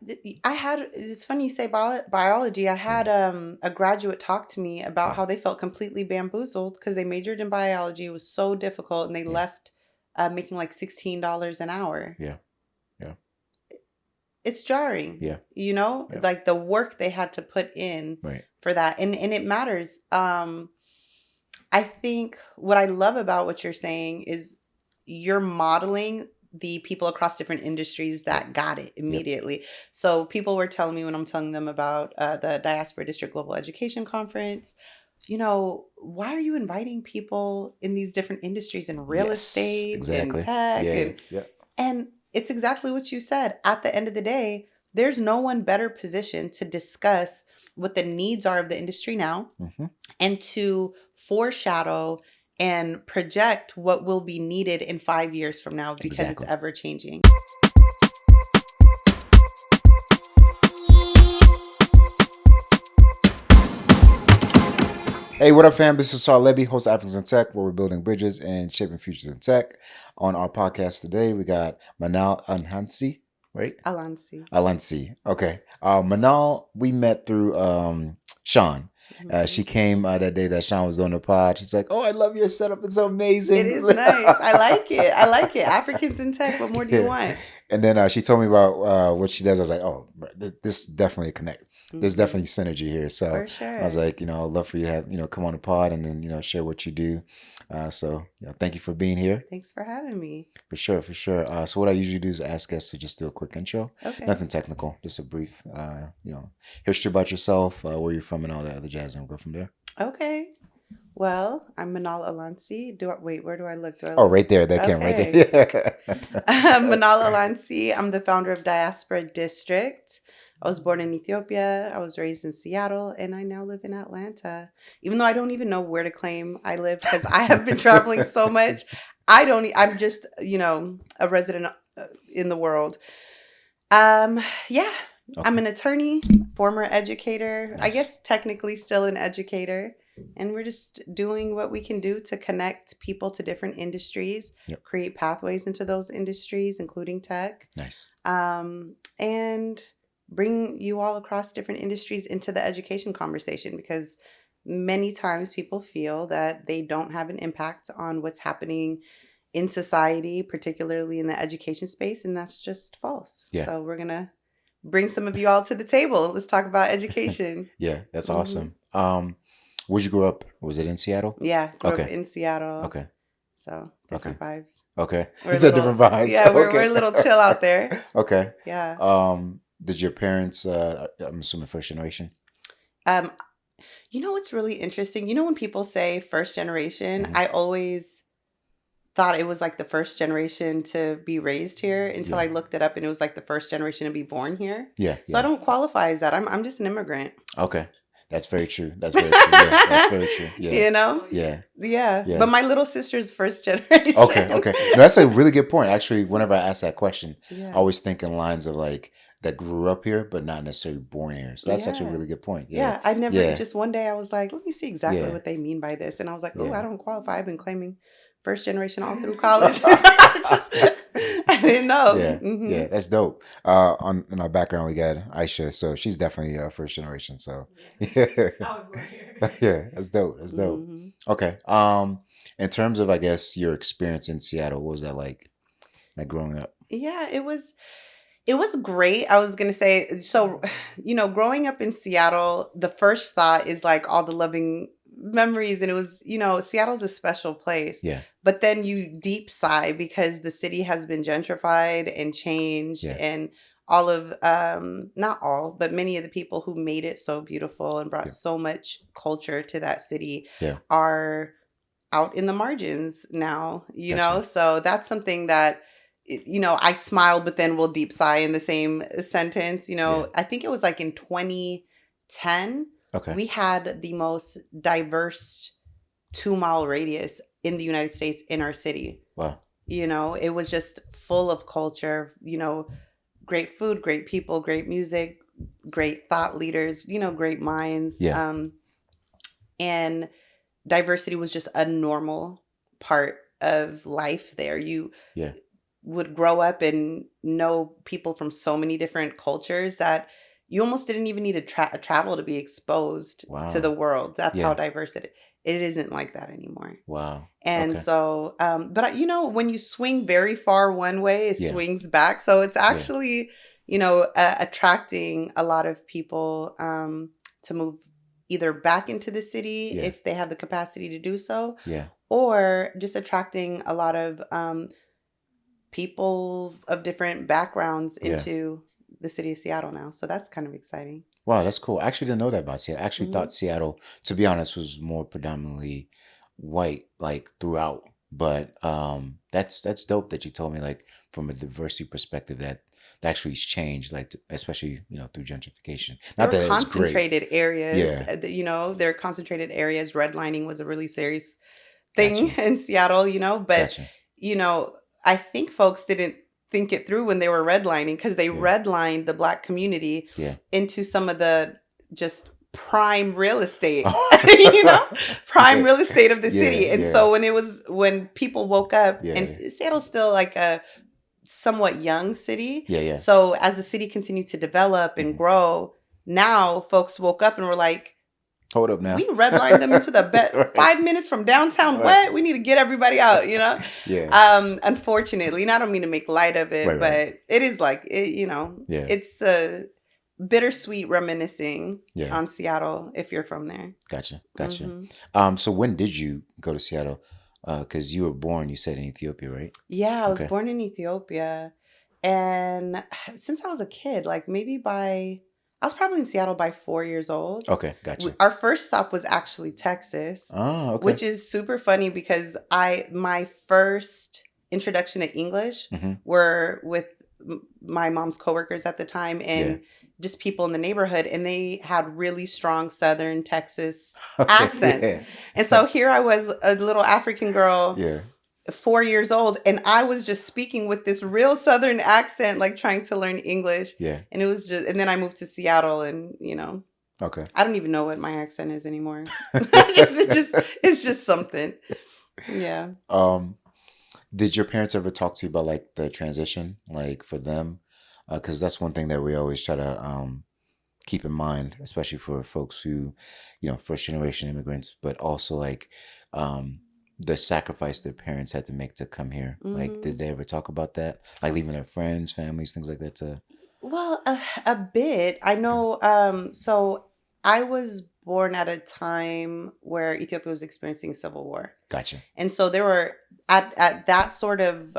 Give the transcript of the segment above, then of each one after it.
it's funny you say biology. I had a graduate talk to me about how they felt completely bamboozled because they majored in biology. It was so difficult and they Yeah. left making like $16 an hour. Yeah. Yeah. It's jarring, Yeah. Yeah. like the work they had to put in Right. for that. And it matters. I think what I love about what you're saying is you're modeling the people across different industries Yep. that got it Yep. immediately. So people were telling me when I'm telling them about the Diaspora District Global Education Conference, why are you inviting people in these different industries in real Yes. estate and Exactly. tech Yeah. and Yeah. and it's exactly what you said. At the end of the day, there's no one better positioned to discuss what the needs are of the industry now Mm-hmm. and to foreshadow and project what will be needed in 5 years from now because it's Exactly. ever changing. Hey, what up, fam? This is Lebbie, host of Africans in Tech, where we're building bridges and shaping futures in tech. On our podcast today, we got Manal Al-ansi, right? Al-ansi. Al-ansi. Okay. Manal, we met through Sean. She came that day that Sean was on the pod. She's like, "Oh, I love your setup. It's It amazing." is nice. I like it. I like it. Africans in tech. What more do you Yeah. want? And then she told me about what she does. I was like, "Oh, this definitely connect. There's Hmm. definitely synergy here." So For I was sure. like, I'd love for you to have, come on the pod and then, share what you do. Thank you for being here. Thanks for having me. For sure, for sure. So what I usually do is ask guests to just do a quick intro. Okay. Nothing technical, just a brief, history about yourself, where you're from, and all that other jazz, and we'll go from there. Okay. Well, I'm Manal Al-ansi. Wait, where do I look? Do I Oh, look? right there, that camera, right Okay. there. Manal Al-ansi. I'm the founder of Diaspora District. I was born in Ethiopia. I was raised in Seattle, and I now live in Atlanta. Even though I don't even know where to claim I live because I have been traveling so much. I'm just, a resident in the world. Yeah, I'm Okay, an attorney, former educator. I nice. guess technically still an educator. And we're just doing what we can do to connect people to different industries, Yep, create pathways into those industries, including tech, nice. and bring you all across different industries into the education conversation because many times people feel that they don't have an impact on what's happening in society, particularly in the education space, and that's just false. Yeah, So we're going to bring some of you all to the table. Let's talk about education. yeah, that's Hmm. awesome. Where'd you grow up? Was it in Seattle? Yeah, grew up Okay, in Seattle. okay, So okay, different vibes. okay. We're a It's a little, different vibes. yeah, we're Okay, a little chill out there. okay. Yeah. Did your parents? I'm assuming first generation. Um, what's really interesting? When people say first generation, Hmm. I always thought it was like the first generation to be raised here until Yeah, I looked it up and it was like the first generation to be born here. yeah, So I yeah. don't qualify as that. I'm just an immigrant. Okay, that's very true. That's very true. Yeah, that's very true. Yeah, you know? yeah, Yeah. yeah. But my little sister's first Okay, generation. okay. No, that's a really good point. Actually, whenever I ask that question, I Yeah. always think in lines of like that grew up here, but not necessarily born here. So that's actually a Yeah. really good point. Yeah, Yeah. I never yeah, just one day I was like, let me see exactly yeah, what they mean by this. And I was like, oh, yeah. I don't qualify. I've been claiming first generation all through college. I didn't know. Yeah, yeah, that's dope. On in our background, we got Aisha, so she's definitely first generation. So yeah, yeah, that's dope. That's dope. Hmm. Okay. In terms of, I guess, your experience in Seattle, what was that like growing up? Yeah, it was great. I was gonna say, so, growing up in Seattle, the first thought is like all the loving memories, and it was, Seattle's a special place. Yeah, But then you deep sigh because the city has been gentrified and changed, yeah, and all of not all, but many of the people who made it so beautiful and brought yeah, so much culture to that city yeah. are out in the margins now, Gotcha. So that's something that, I smiled, but then will deep sigh in the same sentence. Yeah. I think it was like in 2010, Okay. we had the most diverse 2 mile radius in the United States in our city. Wow. It was just full of culture, great food, great people, great music, great thought leaders, great minds. Yeah. And diversity was just a normal part of life there. Yeah. would grow up and know people from so many different cultures that you almost didn't even need to travel to be exposed to the Wow. world. That's how Yeah. diverse it isn't like that anymore. Wow. And Okay. so, but when you swing very far one way, it Yeah. swings back. So it's Yeah. actually, attracting a lot of people to move either back into the city Yeah. if they have the capacity to do so, Yeah. or just attracting a lot of people of different backgrounds Yeah. into the city of Seattle now. So that's kind of exciting. Wow, that's cool. I actually didn't know that about Seattle. I actually Hmm. thought Seattle, to be honest, was more predominantly white, like throughout. But that's dope that you told me, like from a diversity perspective, that actually has changed, like especially through gentrification. There Not were that it's great. concentrated areas, Yeah, there are concentrated areas. Redlining was a really serious thing gotcha, in Seattle, but, gotcha. you know, I think folks didn't think it through when they were redlining because they Yeah, redlined the Black community yeah. into some of the just prime real estate, you know, Oh. prime Yeah, real estate of the yeah, city. And yeah, so when people woke up, and yeah, Seattle's still like a somewhat young city. yeah, yeah. So as the city continued to develop and Hmm. grow, now folks woke up and were like, Hold up now. we redlined them into the Right, 5 minutes from downtown. right. What? We need to get everybody out. Yeah, Unfortunately, and I don't mean to make light of right, it, right. but it is like it, Yeah, it's a bittersweet reminiscing yeah. on Seattle if you're from there. Gotcha, gotcha. Hmm. So when did you go to Seattle? Because you were born, you said in Ethiopia, right? Yeah, I was Okay, born in Ethiopia. And since I was a kid, like I was probably in Seattle by 4 years old. okay, gotcha. Our first stop was actually Texas, Oh, okay. which is super funny because my first introduction to English Mm-hmm. were with my mom's coworkers at the time Yeah. and just people in the neighborhood, and they had really strong Southern Texas Okay. accents. Yeah. And so here I was, a little African girl, Yeah. 4 years old, and I was just speaking with this real Southern accent, like trying to learn English. Yeah. And it was just, and then I moved to Seattle, and Okay. I don't even know what my accent is anymore. It's just something. Yeah. Um, did your parents ever talk to you about like the transition, like for them? Because that's one thing that we always try to keep in mind, especially for folks who, first generation immigrants, but also like um, the sacrifice their parents had to make to come here. Like, Hmm. did they ever talk about that? Like leaving their friends, families, things like that to. Well, a bit. I Okay. know. So I was born at a time where Ethiopia was experiencing civil war. Gotcha. And so there were at that sort of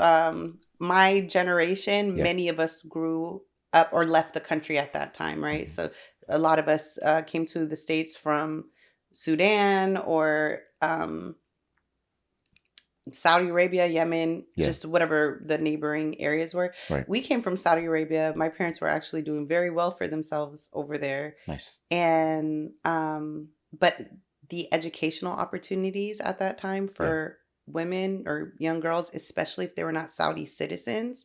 my generation, Yeah. many of us grew up or left the country at that time, right? Hmm. So a lot of us came to the States from Sudan or Saudi Arabia, Yemen, Yeah. just whatever the neighboring areas were. Right. We came from Saudi Arabia. My parents were actually doing very well for themselves over there. Nice. And but the educational opportunities at that time Yeah. for women or young girls, especially if they were not Saudi citizens,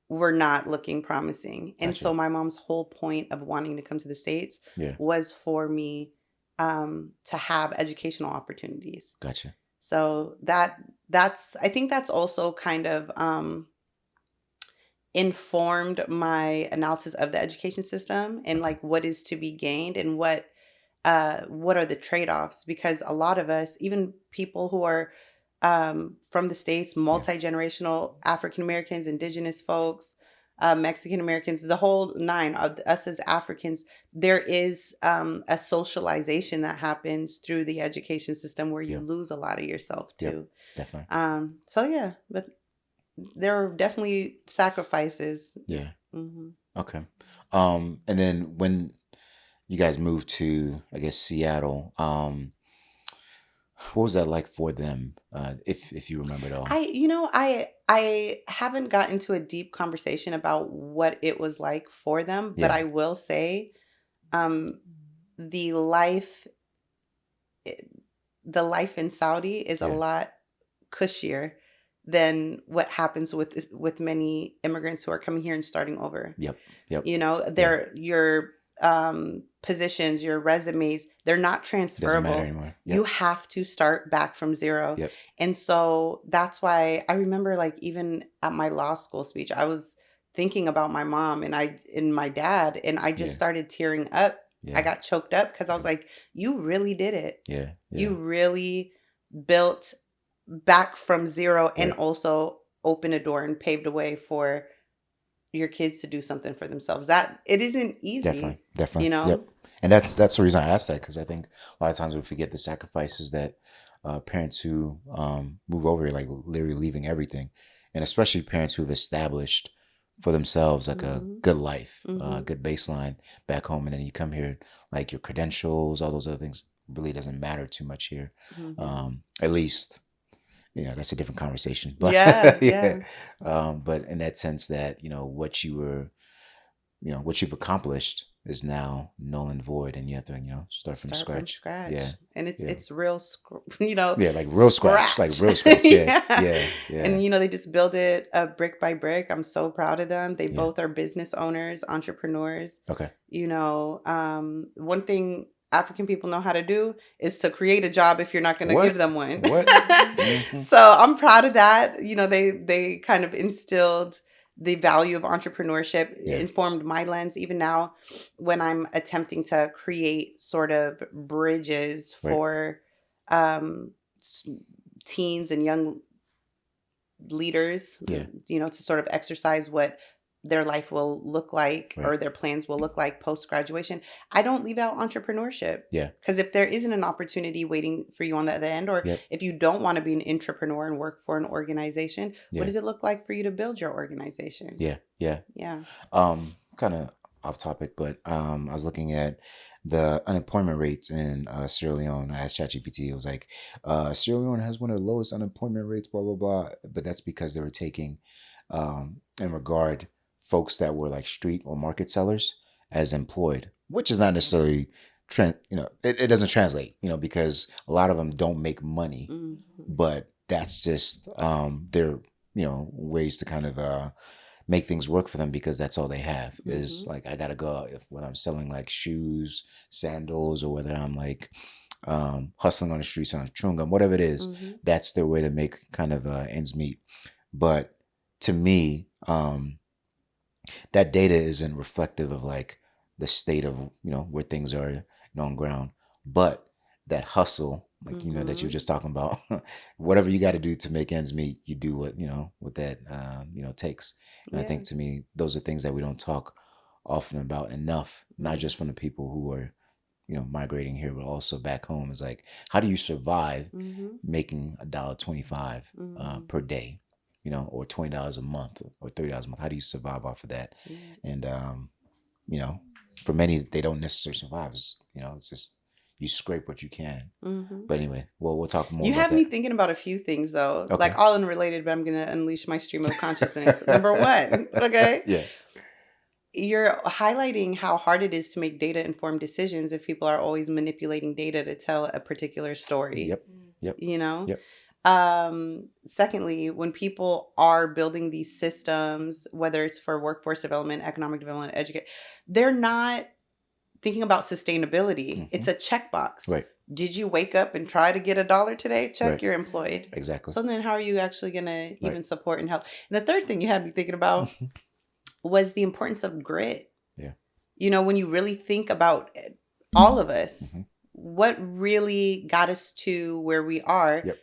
were not looking promising. And so Gotcha. my mom's whole point of wanting to come to the States Yeah. was for me to have educational opportunities. Gotcha. So I think that's also kind of informed my analysis of the education system and Okay. like what is to be gained and what are the trade-offs, because a lot of us, even people who are from the States, Yeah. multi-generational African Americans, indigenous folks, Mexican Americans, the whole nine of us as Africans, there is a socialization that happens through the education system where you Yeah. lose a lot of yourself Yep. too. Definitely. So yeah, but there are definitely sacrifices. Yeah. Hmm. Okay. And then when you guys moved to, I guess, Seattle, what was that like for them? If you remember at all. I haven't gotten into a deep conversation about what it was like for them, but Yeah. I will say, um, the life the life in Saudi is a Yeah. lot cushier than what happens with many immigrants who are coming here and starting over. Yep. Yep. You know, Yeah. they're you're um positions, your resumes, they're not Doesn't matter transferable. anymore. You Yep. have to start back from zero. Yep. And so that's why I remember, like, even at my law school speech, I was thinking about my mom and my dad, and I just Yeah. started tearing up. I Yeah. got choked up because I was like, you really did it. Yeah. You Yeah. really built back from zero and Right. also opened a door and paved a way for your kids to do something for themselves. That it isn't Definitely. easy, you Definitely. know? Yep. And that's the reason I asked that, because I think a lot of times we forget the sacrifices that parents who move over, like literally leaving everything, and especially parents who've established for themselves like a Mhm. good life, Mhm. good baseline back home, and then you come here, like your credentials, all those other things really doesn't matter too much here. Mhm. At least, that's a different conversation. But Yeah, yeah, yeah. but in that sense that what you've accomplished is now null and void, and you have to start from Start from scratch. Yeah. scratch. And it's Yeah. it's real Yeah, like real scratch, like scratch. real scratch. Yeah. Yeah. Yeah. Yeah. And they just build it brick by brick. I'm so proud of them. They Yeah. both are business owners, entrepreneurs. Okay. One thing African people know how to do is to create a job if you're not going to give What? them one. What? Hmm. So I'm proud of that. They kind of instilled the value of entrepreneurship, Yeah. informed my lens. Even now, when I'm attempting to create sort of bridges Right. for um, s- teens and young leaders, Yeah. to sort of exercise what their life will look like Right. or their plans will look like post graduation. I don't leave out entrepreneurship, Yeah. because if there isn't an opportunity waiting for you on the other end, or Yep. if you don't want to be an entrepreneur and work for an organization, what Yeah. does it look like for you to build your organization? Yeah. Yeah. Yeah. Kind of off topic, but I was looking at the unemployment rates in Sierra Leone. I asked ChatGPT. It was like, Sierra Leone has one of the lowest unemployment rates, blah blah blah. But that's because they were taking, in regard, folks that were like street or market sellers as employed, which is not necessarily trend. It doesn't translate. Because a lot of them don't make money, Mhm. but that's just their ways to kind of make things work for them, because that's all they have is Mhm. like, I gotta go out, whether I'm selling like shoes, sandals, or whether I'm like hustling on the streets on chewing gum, whatever it is. Mhm. That's their way to make kind of ends meet. But to me, that data isn't reflective of like the state of where things are on ground, but that hustle, like that you were Mhm. just talking about. Whatever you got to do to make ends meet, you do what that takes. And I Yeah. think, to me, those are things that we don't talk often about enough, not Mhm. just from the people who are migrating here, but also back home. Is like, how do you survive Mhm. making $1.25 Mhm. per day, or $20 a month, or $30 a month? How do you survive off of that? Yeah. And you know, for many, they don't necessarily survive. It's just you scrape what you can. Mhm. But anyway, we'll talk more You about have me that. thinking about a few things, though, like Okay. all unrelated, but I'm going to unleash my stream of consciousness. Number one, okay? Yeah. You're highlighting how hard it is to make data informed decisions if people are always manipulating data to tell a particular story, Yep. Yep. you know? Yep. Secondly, when people are building these systems, whether it's for workforce development, economic development, educate, they're not thinking about sustainability. It's Hmm. a checkbox. Right. Did you wake up and try to get $1 today? Check, Right. you're employed. Exactly. So then how are you actually going to Right. even support and help? And the third thing you had me thinking about was the importance of grit. Yeah. When you really think about it, all of us, Hmm. what really got us to where we are, Yep.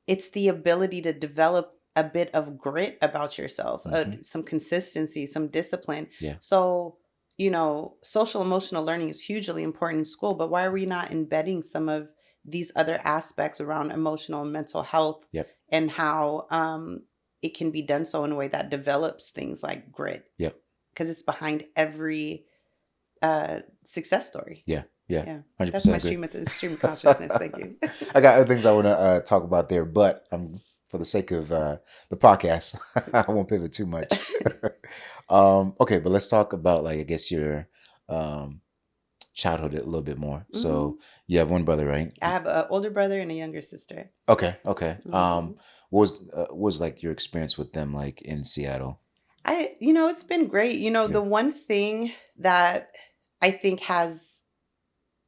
it's the ability to develop a bit of grit about yourself, Hmm. some consistency, some discipline. Yeah. So, social emotional learning is hugely important in school, but why are we not embedding some of these other aspects around emotional and mental health, Yep. and how it can be done so in a way that develops things like grit? Yep. Because it's behind every success story. Yeah. Yeah. Yeah. That's 100% my agree. stream of consciousness. Thank you. I got other things I want to talk about there, but for the sake of the podcast, I won't pivot too much. Okay, but let's talk about, like, I guess your um, childhood a little bit more. Hmm. So you have one brother, right? I have an older brother and a younger sister. Okay, okay. Hmm. What was like your experience with them, like in Seattle? It's been great. Yeah. The one thing that I think has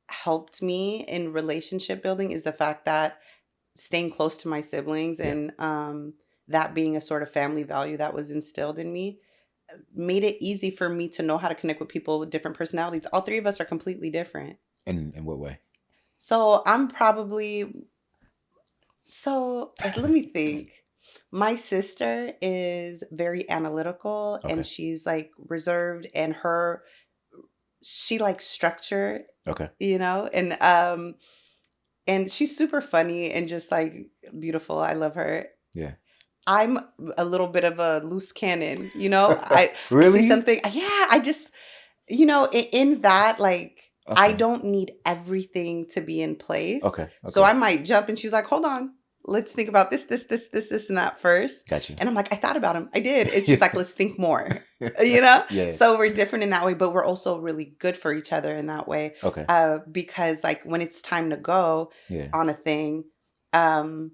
helped me in relationship building is the fact that staying close to my siblings Yeah. and that being a sort of family value that was instilled in me made it easy for me to know how to connect with people with different personalities. All three of us are completely different. In what way? So I'm probably, let me think. My sister is very analytical and Okay. she's like reserved, and she likes structure, Okay. you know, and she's super funny and just like beautiful. I love her. Yeah. I'm a little bit of a loose cannon, you know. I see Really? something, yeah, I just, you know, in that, like, I Okay. don't need everything to be in place. Okay. So Okay. I might jump and she's like, hold on, let's think about this, and that first. Got you. And I'm like, I thought about him. I did. And Yeah. she's like, let's think more, you know? Yeah. So we're different in that way, but we're also really good for each other in that way. Okay. Because like when it's time to go Yeah. on a thing, um,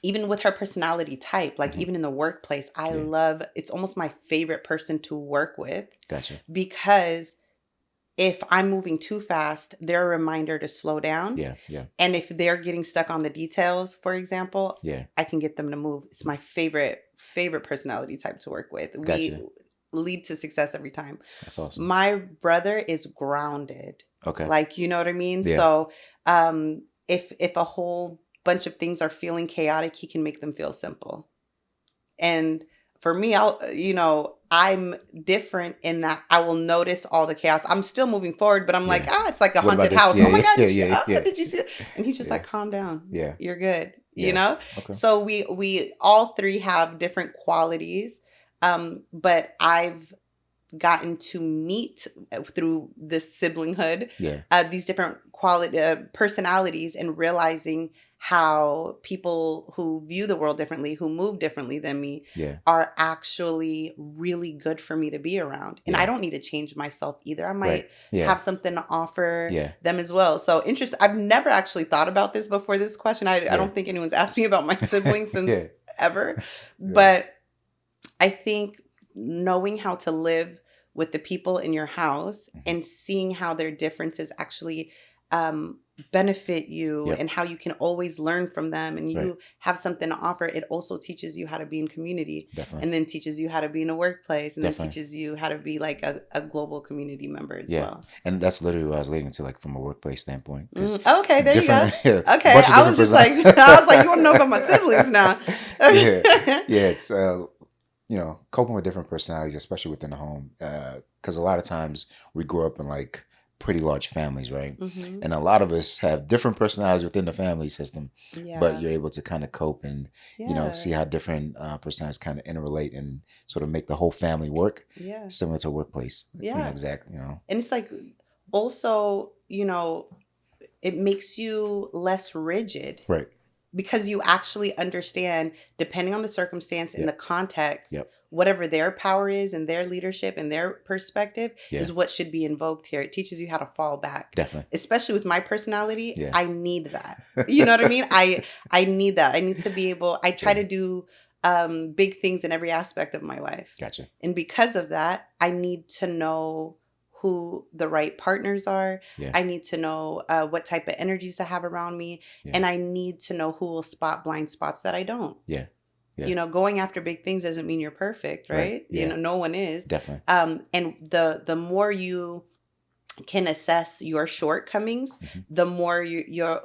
even with her personality type, like Hmm. even in the workplace, Yeah. it's almost my favorite person to work with Gotcha. because if I'm moving too fast, they're a reminder to slow down. Yeah. Yeah. And if they're getting stuck on the details, for example, Yeah. I can get them to move. It's my favorite personality type to work with. We Gotcha. lead to success every time. That's awesome. My brother is grounded. Okay. Like, you know what I mean? Yeah. So, if a whole bunch of things are feeling chaotic, he can make them feel simple. And for me, I'm different in that I will notice all the chaos. I'm still moving forward, but I'm like, Yeah. it's like a What about haunted this? house. Yeah. Oh my Yeah. God, Yeah. Yeah. Yeah. did you see it? And he's just Yeah. like, calm down. Yeah. You're good. You Yeah. know? Okay. So we all three have different qualities. But I've gotten to meet through this siblinghood, Yeah. these different personalities, and realizing how people who view the world differently, who move differently than me, Yeah. are actually really good for me to be around. And I Yeah. don't need to change myself either. I Right. might Yeah. have something to offer Yeah. them as well. So interesting. I've never actually thought about this before this question. I Yeah. don't think anyone's asked me about my siblings since Yeah. ever. Yeah. But I think knowing how to live with the people in your house Mhm. and seeing how their differences actually benefit you, Yep. and how you can always learn from them, and you Right. have something to offer. It also teaches you how to be in community, Definitely. and then teaches you how to be in a workplace, and then Definitely. teaches you how to be like a global community member as Yeah. well. And that's literally what I was leading to, like from a workplace standpoint, because Okay, there you go. different, yeah, Okay, bunch of I was different just like, personalities. I was like, you want to know about my siblings now? Yeah. Yeah. It's coping with different personalities, especially within the home, because a lot of times we grow up in like pretty large families, right? Hmm. And a lot of us have different personalities within the family system, but Yeah, you're able to kind of cope and see yeah, how different personalities kind of interrelate and sort of make the whole family work, yeah, similar to a workplace. yeah. Exactly. And it's like also, it makes you less rigid Right. because you actually understand, depending on the circumstance and Yep. the context, Yep. whatever their power is and their leadership and their perspective Yeah. is what should be invoked here. It teaches you how to fall back. Definitely. Especially with my personality, Yeah. I need that. You know what I mean? I need that. I need to be able, I try Yeah. to do big things in every aspect of my life. Gotcha. And because of that, I need to know who the right partners are. Yeah. I need to know what type of energies to have around me. Yeah. And I need to know who will spot blind spots that I don't. Yeah. Yeah. Going after big things doesn't mean you're perfect, right? Right. Yeah. No one is. Definitely. And the more you can assess your shortcomings, Hmm. the more you're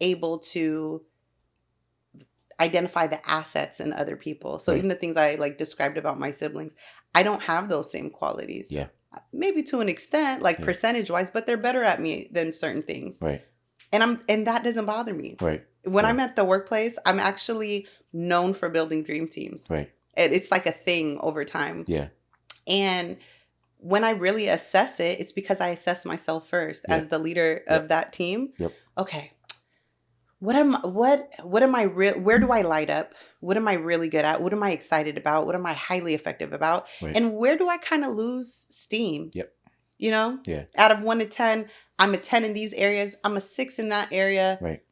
able to identify the assets in other people. So Right. even the things I like described about my siblings, I don't have those same qualities. Yeah. Maybe to an extent, like Yeah. percentage wise, but they're better at me than certain things. Right. And that doesn't bother me. Right. When Yeah. I'm at the workplace, I'm actually known for building dream teams. Right. It's like a thing over time. Yeah. And when I really assess it, it's because I assess myself first Yeah. as the leader Yep. of that team. Yep. Okay. What am I where do I light up? What am I really good at? What am I excited about? What am I highly effective about? Right. And where do I kind of lose steam? Yep. Yeah. Yeah. Out of 1 to 10, I'm a 10 in these areas. I'm a 6 in that area. Right.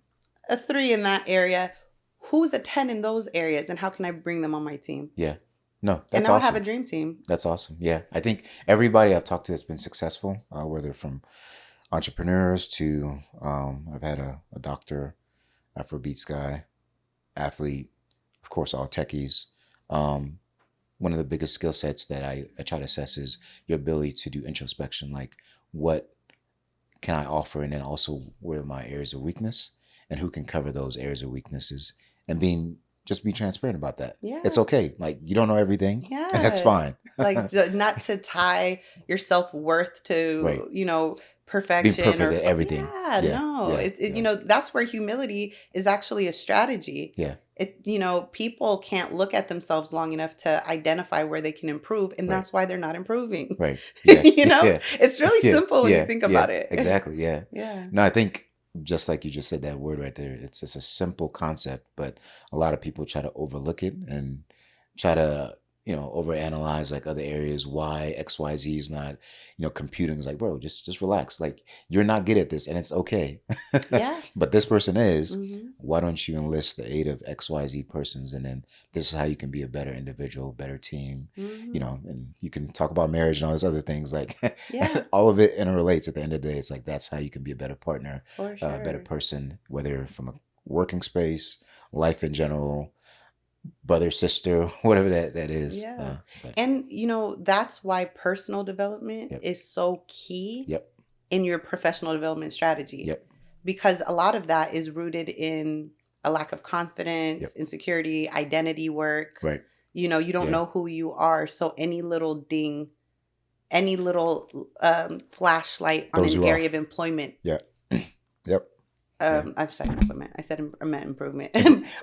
A 3 in that area. Who's a 10 in those areas, and how can I bring them on my team? Yeah. No, And that's now I have a awesome. dream team. That's awesome. Yeah, I think everybody I've talked to that's been successful, whether from entrepreneurs to I've had a doctor, Afrobeats guy, athlete, of course, all techies. Um, One of the biggest skill sets that I try to assess is your ability to do introspection, like what can I offer, and then also where are my areas of weakness, and who can cover those areas of weaknesses, and being just be transparent about that. It's Yeah. okay. Like you don't know everything, and that's Yeah. fine. Like not to tie your self-worth Right. to, Being perfection perfect or at everything. yeah, Yeah. no. Yeah. It Yeah. that's where humility is actually a strategy. Yeah. People can't look at themselves long enough to identify where they can improve, and Right. that's why they're not improving. Right. Yeah. Yeah. It's really Yeah. simple when you Yeah. think Yeah. about it. Exactly. Yeah. Yeah. No, I think just like you just said that word right there, it's just a simple concept, but a lot of people try to overlook it and try to, overanalyze like other areas, why XYZ is not, computing is like, bro, just relax. Like you're not good at this and it's okay. Yeah. But this person is. Hmm. Why don't you enlist the aid of XYZ persons, and then this is how you can be a better individual, better team, Hmm. and you can talk about marriage and all these other things. Like Yeah, all of it interrelates at the end of the day. It's like that's how you can be a better partner, for a better sure. person, whether from a working space, life in general, brother, sister, whatever that is. Yeah. But And that's why personal development yep, is so key yep, in your professional development strategy, yep, because a lot of that is rooted in a lack of yep. confidence, insecurity, identity work. Right. You don't Yeah. know who you are, so any little ding, any little flashlight on Throws an you area of off. employment. Yeah. Yep. Yeah. I'm sorry, employment. I meant improvement.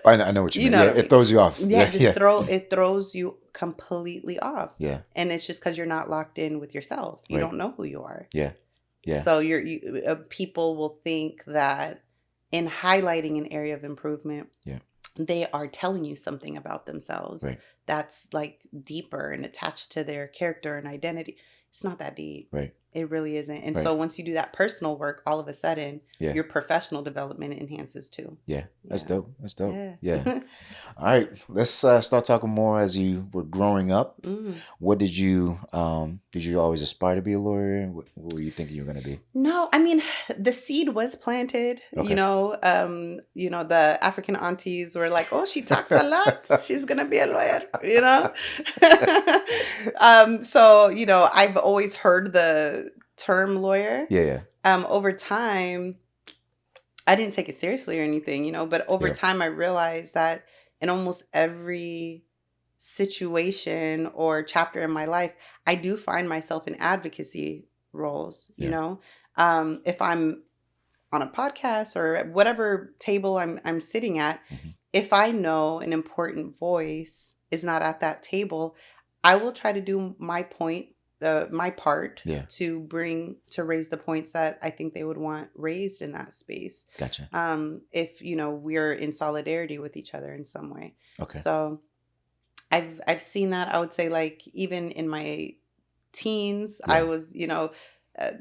I know what you You mean. know Yeah. what I It mean? throws you off. Yeah, Yeah. Yeah. it throws you completely off. Yeah. And it's just because you're not locked in with yourself. You Right. don't know who you are. Yeah. Yeah. So people will think that in highlighting an area of improvement, Yeah. they are telling you something about themselves Right. that's like deeper and attached to their character and identity. It's not that deep. Right. It really isn't. And Right. so once you do that personal work, all of a sudden Yeah. your professional development enhances too. Yeah. That's Yeah. dope. That's dope. Yeah. Yeah. All right. Let's start talking more as you were growing up. Mm. What did you always aspire to be a lawyer? What were you thinking you were going to be? No, I mean, the seed was planted, Okay. the African aunties were like, "Oh, she talks a lot. She's gonna be a lawyer," so, I've always heard the term lawyer. Yeah. Yeah. Over time, I didn't take it seriously or anything, but over Yeah. time I realized that in almost every situation or chapter in my life, I do find myself in advocacy roles, Yeah. If I'm on a podcast or at whatever table I'm sitting at, Hmm. if I know an important voice is not at that table, I will try to do my part Yeah. to raise the points that I think they would want raised in that space. Gotcha. If we're in solidarity with each other in some way. Okay. So I've seen that. I would say, like, even in my teens, I Yeah. was uh,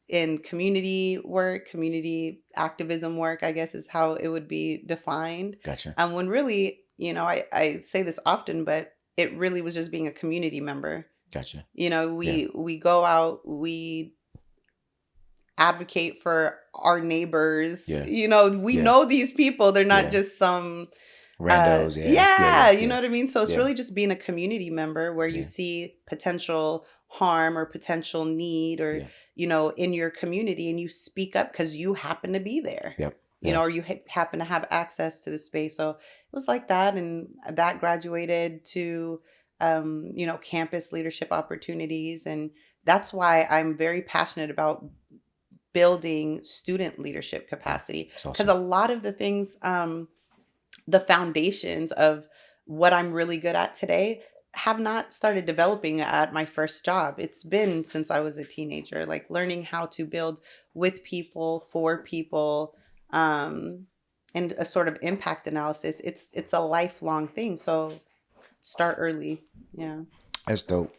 in community work, community activism work, I guess is how it would be defined. Gotcha. When really, I say this often, but it really was just being a community member. Gotcha. Yeah. Yeah. We go out, we advocate for our neighbors. Yeah. We Yeah. know these people. They're not Yeah. just some Randos. Yeah. Yeah. yeah, Yeah. you know Yeah. what I mean? So it's Yeah. really just being a community member where you Yeah. see potential harm or potential need or Yeah. in your community, and you speak up because you happen to be there. Yep. Yeah. Or you happen to have access to the space. So it was like that, and that graduated to campus leadership opportunities, and that's why I'm very passionate about building student leadership Yeah. capacity, It's because awesome. a lot of the things, the foundations of what I'm really good at today have not started developing at my first job. It's been since I was a teenager, like learning how to build with people, for people, and a sort of impact analysis. It's a lifelong thing. So start early. Yeah. That's dope.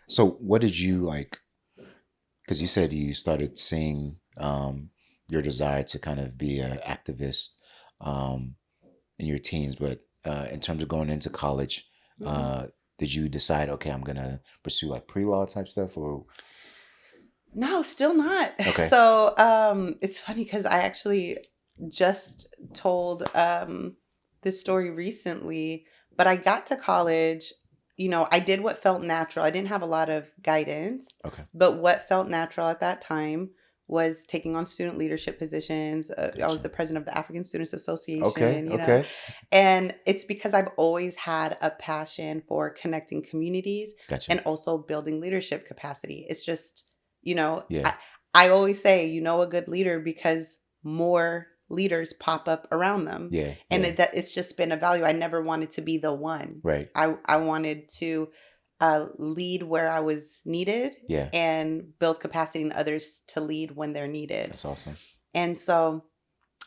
So what did you like? Because you said you started seeing your desire to kind of be an activist um, in your teens, but in terms of going into college, Mhm. Did you decide, okay, I'm gonna pursue like pre-law type stuff, or No, still not. okay, So, it's funny because I actually just told this story recently, but I got to college, I did what felt natural. I didn't have a lot of guidance, okay, but what felt natural at that time was taking on student leadership positions. I was gotcha. the president of the African Students Okay, Association, okay, and it's because I've always had a passion for connecting communities gotcha. and also building leadership capacity. It's just, you know, Yeah, I always say, a good leader because more leaders pop up around them. yeah, And yeah. that it's just been a value. I never wanted to be the one. Right. I wanted to lead where I was needed Yeah, and build capacity in others to lead when they're needed. that's awesome. And so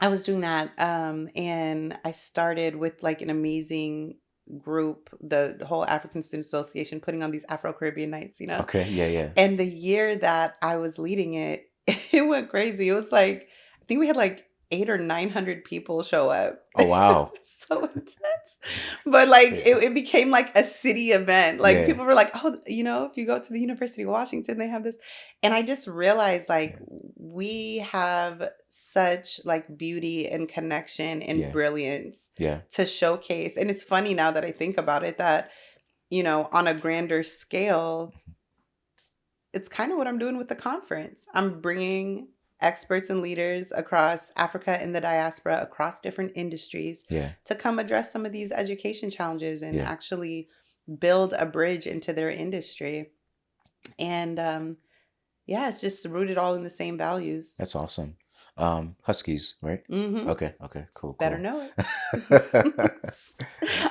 I was doing that. And I started with like an amazing group, the whole African Student Association, putting on these Afro Caribbean nights. Okay, yeah, yeah. And the year that I was leading it, it went crazy. It was like, I think we had like 800 or 900 people show up. Oh wow. So intense. But like Yeah, it became like a city event. Like yeah, people were like, oh, if you go to the University of Washington, they have this. And I just realized like yeah, we have such like beauty and connection and yeah, brilliance yeah, to showcase. And it's funny now that I think about it that, on a grander scale, it's kind of what I'm doing with the conference. I'm bringing experts and leaders across Africa and the diaspora, across different industries, yeah, to come address some of these education challenges and yeah. actually build a bridge into their industry. And yeah, it's just rooted all in the same values. That's awesome. Huskies, right? Hmm. Okay, okay, cool, Better cool. know it.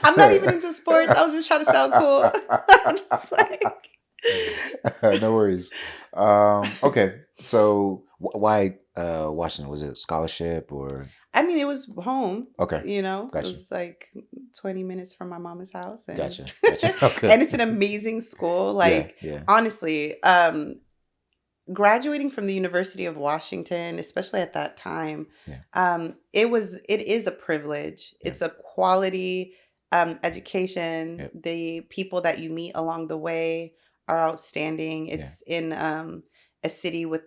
I'm not even into sports. I was just trying to sound cool. I'm just like, No worries. Okay, so why Washington? Was it scholarship or? I mean, it was home, Okay, it gotcha, was like 20 minutes from my mama's house, and gotcha, gotcha. Okay, and it's an amazing school. yeah, Like, yeah, honestly, graduating from the University of Washington, especially at that time, yeah, it is a privilege. yeah, It's a quality education. yeah, The people that you meet along the way are outstanding. yeah, It's in a city with,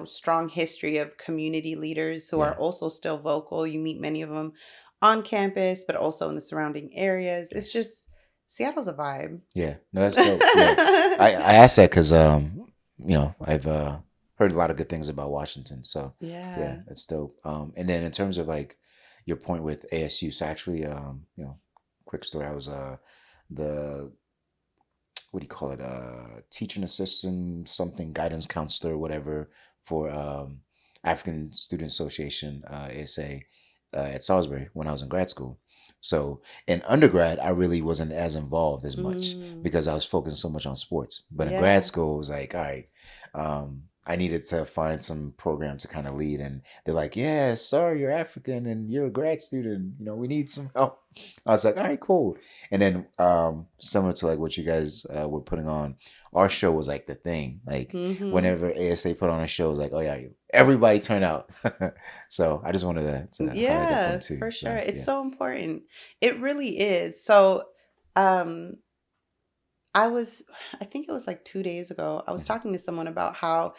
strong history of community leaders who are yeah. also still vocal. You meet many of them on campus, but also in the surrounding areas. It's Nice. just Seattle's a vibe. Yeah, no, that's dope. Yeah, I asked that because I've heard a lot of good things about Washington. So yeah, Yeah. that's dope. And then in terms of like your point with ASU, so actually, quick story. I was the what do you call it? Teaching assistant, something guidance counselor, whatever, for African Student Association, ASA, at Salisbury when I was in grad school. So in undergrad, I really wasn't as involved as much Mm, because I was focusing so much on sports. But in grad yeah. school, it was like, all right, I needed to find some program to kind of lead. And they're like, yeah, sorry, you're African and you're a grad student. We need some help. I was like, all right, cool. And then similar to like what you guys were putting on, our show was like the thing. Like Hmm. whenever ASA put on a show, it was like, oh yeah, everybody turn out. So I just wanted to highlight that point Yeah, too. for sure. So It's yeah, so important. It really is. So, um, I was, I think it was like 2 days ago, I was mhm, talking to someone about how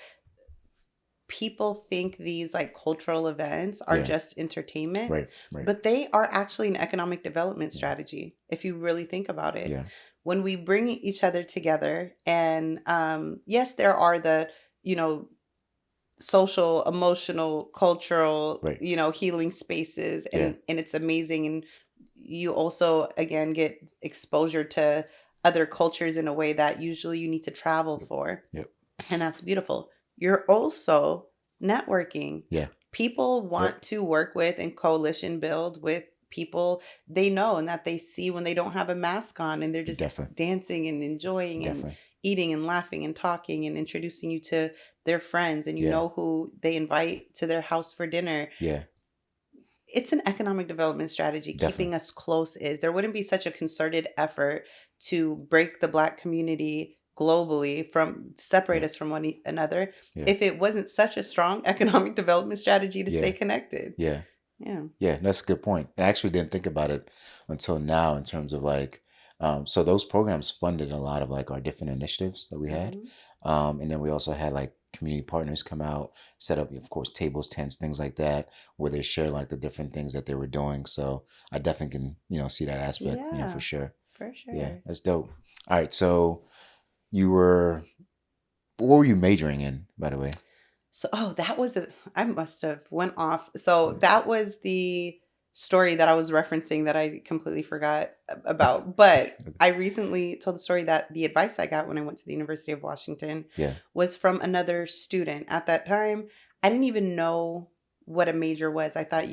people think these like cultural events are yeah, just entertainment, right, right, but they are actually an economic development yeah, strategy, if you really think about it. yeah, When we bring each other together, and yes, there are the, you know, social, emotional, cultural, right, healing spaces, yeah, and it's amazing. And you also again get exposure to other cultures in a way that usually you need to travel yep, for. yep, And that's beautiful. You're also networking. yeah, People yep, want to work with and coalition build with people they know and that they see when they don't have a mask on and they're just definitely, dancing and enjoying and definitely, eating and laughing and talking and introducing you to their friends, and you yeah, know who they invite to their house for dinner. yeah, It's an economic development strategy. definitely, Keeping us close is there wouldn't be such a concerted effort to break the Black community globally, from separate yeah, us from another, yeah, if it wasn't such a strong economic development strategy to stay yeah, connected. yeah. Yeah. Yeah, that's a good point. I actually didn't think about it until now in terms of like, So those programs funded a lot of like our different initiatives that we had. Hmm. And then we also had like community partners come out, set up, of course, tables, tents, things like that, where they share like the different things that they were doing. So I definitely can, see that aspect, for Yeah, sure. for Yeah, sure. that's dope. All right. So you were, what were you majoring in, by the way? So, oh, I must have went off. So that was the story that I was referencing that I completely forgot about. But I recently told the story that the advice I got when I went to the University of Washington Yeah. was from another student. At that time, I didn't even know what a major was. I thought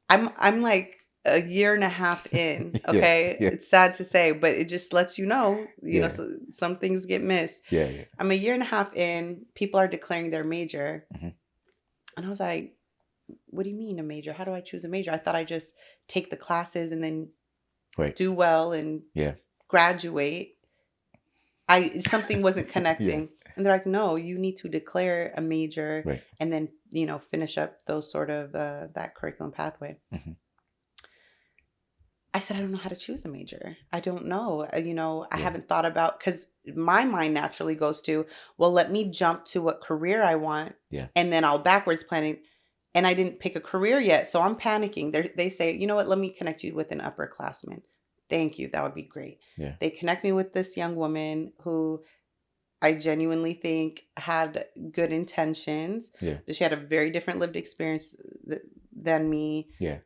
I'm like a year and a half in, Yeah. okay? Yeah. It's sad to say, but it just lets you know, Yeah. so some things get missed. Yeah. Yeah. I'm a year and a half in, people are declaring their major. Hmm. And I was like, what do you mean a major? How do I choose a major? I thought I just take the classes and then Right. do well and Yeah. graduate. I Something wasn't Yeah. connecting. And they're like, no, you need to declare a major Right. and then, finish up those sort of that curriculum pathway. Hmm. I said, I don't know how to choose a major. I don't know. I Yeah. haven't thought about, because my mind naturally goes to, well, let me jump to what career I want Yeah. and then I'll backwards planning. And I didn't pick a career yet. So I'm panicking. They say, you know what, let me connect you with an upperclassman. Thank you. That would be great. Yeah. They connect me with this young woman who I genuinely think had good intentions, Yeah. but she had a very different lived experience than me. Yeah.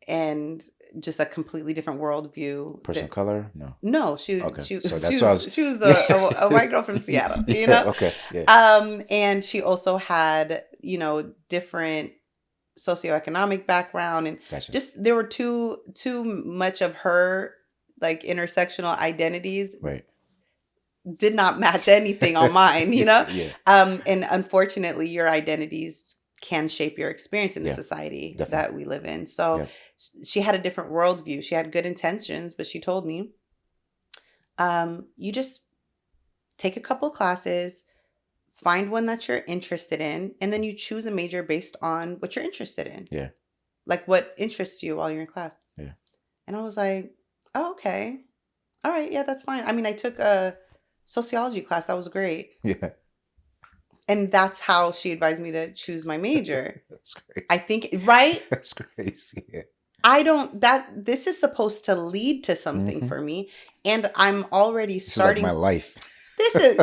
And just a completely different worldview. Person of color? No. No, Okay. she So she that's what I was. was she was Yeah. a white girl from Seattle, Yeah. Okay. Yeah. and she also had different socioeconomic background, and Gotcha. just there were too much of her like intersectional identities Right. did not match anything on mine, Yeah. Yeah. and unfortunately your identities can shape your experience in the Yeah. society Definitely. that we live in. So Yeah. she had a different worldview. She had good intentions, but she told me, you just take a couple classes, find one that you're interested in, and then you choose a major based on what you're interested in. Yeah. Like what interests you while you're in class. Yeah. And I was like, oh, okay. All right. Yeah, that's fine. I mean, I took a sociology class. That was great. Yeah. And that's how she advised me to choose my major. That's crazy. I think, right? That's crazy. Yeah. This is supposed to lead to something Mhm. for me. And I'm already This is like my starting. life. This is,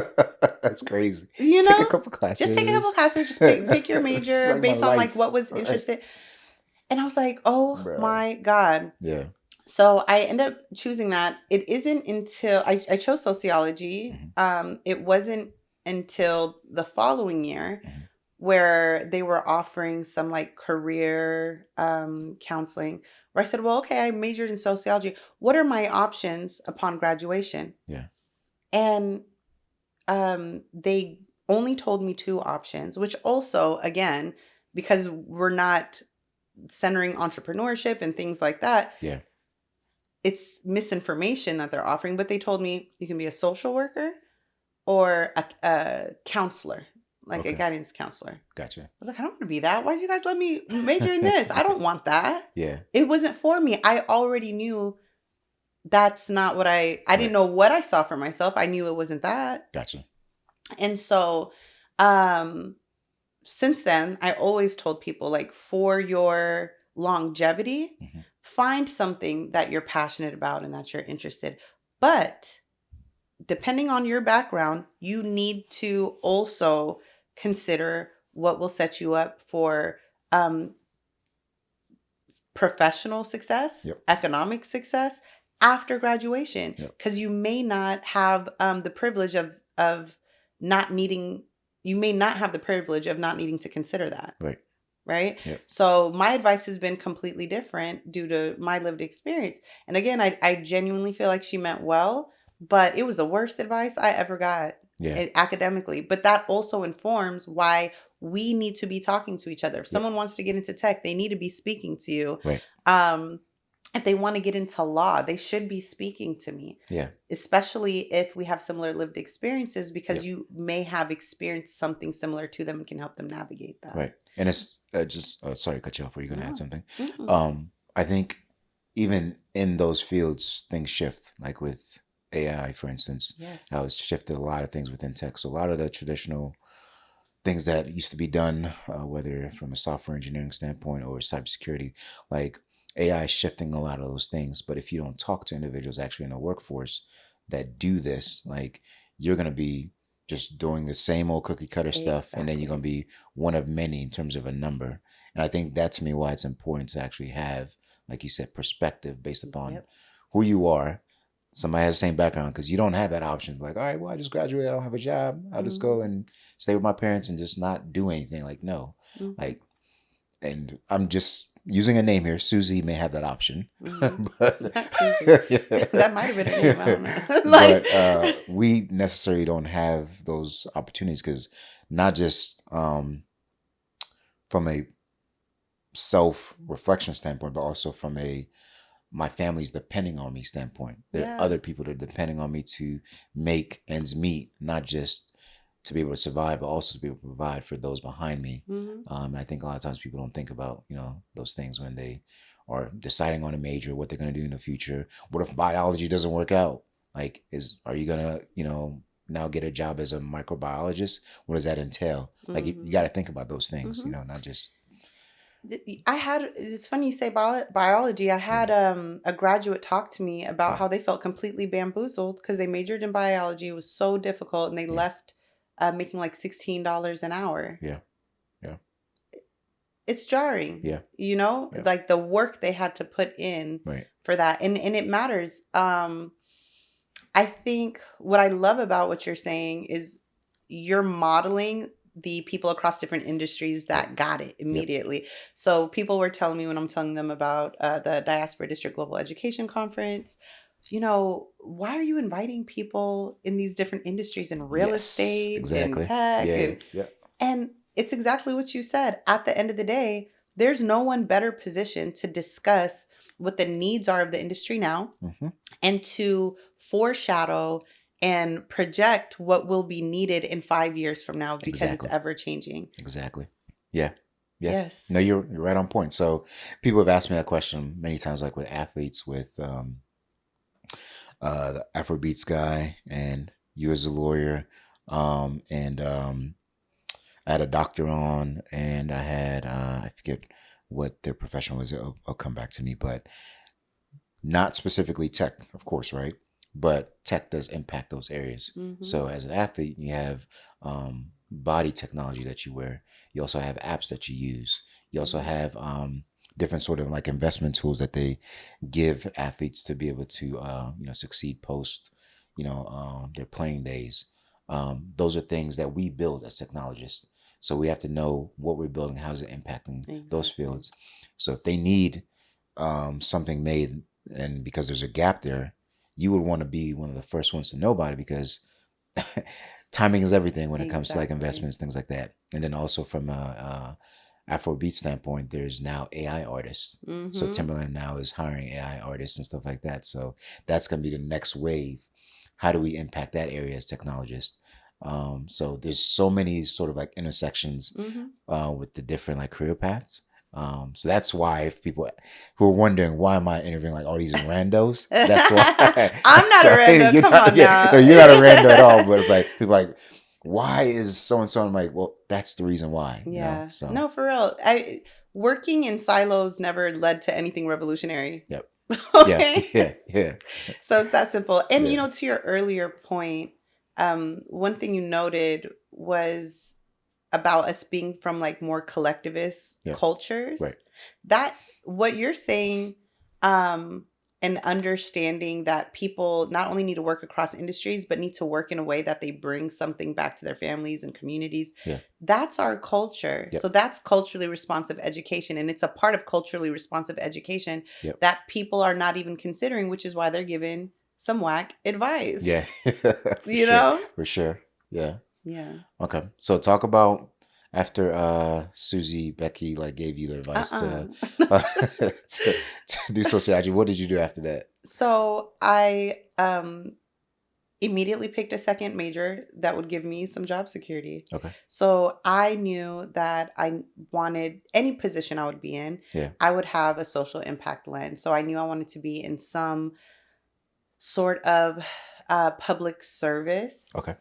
That's crazy. you Take a know, couple classes. just take a couple classes, just pick your This is major like my based on like life. what was Right. interested. And I was like, oh Bro. my God. Yeah. So I ended up choosing that. It isn't until I chose sociology. It wasn't until the following year Mhm. where they were offering some like career counseling, where I said, well, okay, I majored in sociology. What are my options upon graduation? Yeah. And they only told me two options, which also, again, because we're not centering entrepreneurship and things like that, Yeah. it's misinformation that they're offering. But they told me you can be a social worker or a counselor, like a Okay. guidance counselor. I Gotcha. was like, I don't want to be that. Why'd you guys let me major in this? I don't want that. Yeah. It wasn't for me. I already knew that's not what I Right. didn't know what I saw for myself. I knew it wasn't that. Gotcha. And so, since then, I always told people, like, for your longevity, Mhm. find something that you're passionate about and that you're interested. But depending on your background, you need to also consider what will set you up for professional success, Yep. economic success after graduation, Yep. because you may not have the privilege of not needing. You may not have the privilege of not needing to consider that. Right. Right. Yep. So my advice has been completely different due to my lived experience. And again, I genuinely feel like she meant well, but it was the worst advice I ever got Yeah. academically. But that also informs why we need to be talking to each other. If Yep. someone wants to get into tech, they need to be speaking to you. Right. If they want to get into law, they should be speaking to me. Yeah. Especially if we have similar lived experiences, because Yep. you may have experienced something similar to them and can help them navigate that. Right. And it's just sorry to cut you off. Were you going to add No. something? Mm-mm. I think even in those fields, things shift. Like with AI, for instance, how Yes. it's shifted a lot of things within tech. So a lot of the traditional things that used to be done, whether from a software engineering standpoint or cybersecurity, like AI is shifting a lot of those things. But if you don't talk to individuals actually in the workforce that do this, like you're going to be just doing the same old cookie cutter stuff, and then you're going to Exactly. be one of many in terms of a number. And I think that to me why it's important to actually have, like you said, perspective based upon Yep. who you are. Somebody has the same background because you don't have that option. Like, all right, well, I just graduated. I don't have a job. I'll just go Hmm. and stay with my parents and just not do anything. Like, no, Hmm. like, and I'm just using a name here. Susie may have that option, Hmm. but Not Susie. That might have been her name. I don't know. Like, but we necessarily don't have those opportunities because not just from a self reflection standpoint, but also from a my family's depending on me standpoint. There are yeah. other people that are depending on me to make ends meet, not just to be able to survive, but also to be able to provide for those behind me. Hmm. And I think a lot of times people don't think about, those things when they are deciding on a major, what they're going to do in the future. What if biology doesn't work out? Like, are you going to, now get a job as a microbiologist? What does that entail? Like, you got Hmm. to think about those things, Hmm. not just, I had, it's funny you say biology. I yeah, had a graduate talk to me about yeah, how they felt completely bamboozled because they majored in biology. It was so difficult and they yeah, left making like $16 an hour. yeah, yeah, It's jarring, yeah, yeah, like the work they had to put in right. for that. And it matters. I think what I love about what you're saying is you're modeling the people across different industries Yep. that got it Yep. immediately. So people were telling me when I'm telling them about the Diaspora District Global Education Conference, why are you inviting people in these different industries in real Yes. estate, in Exactly. tech, Yeah. Yeah. and Yep. and it's exactly what you said. At the end of the day, there's no one better positioned to discuss what the needs are of the industry now Mm-hmm. and to foreshadow and project what will be needed in 5 years from now because it's Exactly. ever changing. Exactly. Yeah. Yeah. Yes. No, you're right on point. So people have asked me that question many times, like with athletes, with the Afrobeats guy, and you as a lawyer, and I had a doctor on, and I had I forget what their profession was. It'll come back to me, but not specifically tech, of course, right? But tech does impact those areas. Mm-hmm. So as an athlete, you have body technology that you wear. You also have apps that you use. You also Mm-hmm. have different sort of like investment tools that they give athletes to be able to succeed post their playing days. Those are things that we build as technologists. So we have to know what we're building, how's it impacting those Exactly. fields. So if they need something made, and because there's a gap there, you would want to be one of the first ones to know about it because timing is everything when it comes to like Exactly. investments, things like that. And then also from a Afrobeat standpoint, there's now AI artists. So Mm-hmm. Timberland now is hiring AI artists and stuff like that. So that's going to be the next wave. How do we impact that area as technologists? So there's so many sort of like intersections Mm-hmm. with the different like career paths. So that's why if people who are wondering why am I interviewing like all these randos, that's why. I'm not a So rando. you're Come not, on yeah, no, now. you're not a rando at all. But it's like people like, why is so and so? I'm like, well, that's the reason why, Yeah. So No, for real. I Working in silos never led to anything revolutionary. yep, yeah, Okay. yeah, yeah, So it's that simple. And yeah, to your earlier point, one thing you noted was about us being from like more collectivist yeah, cultures. right, That what you're saying, um, and understanding that people not only need to work across industries, but need to work in a way that they bring something back to their families and communities. yeah, That's our culture. yep, So that's culturally responsive education. And it's a part of culturally responsive education yep, that people are not even considering, which is why they're given some whack advice. yeah, for You sure, know? for sure, yeah. Yeah. Okay. So talk about after Susie Becky like gave you the advice Uh-uh. to do sociology. What did you do after that? So I immediately picked a second major that would give me some job security. Okay. So I knew that I wanted any position I would be in, Yeah. I would have a social impact lens. So I knew I wanted to be in some sort of public service. Okay.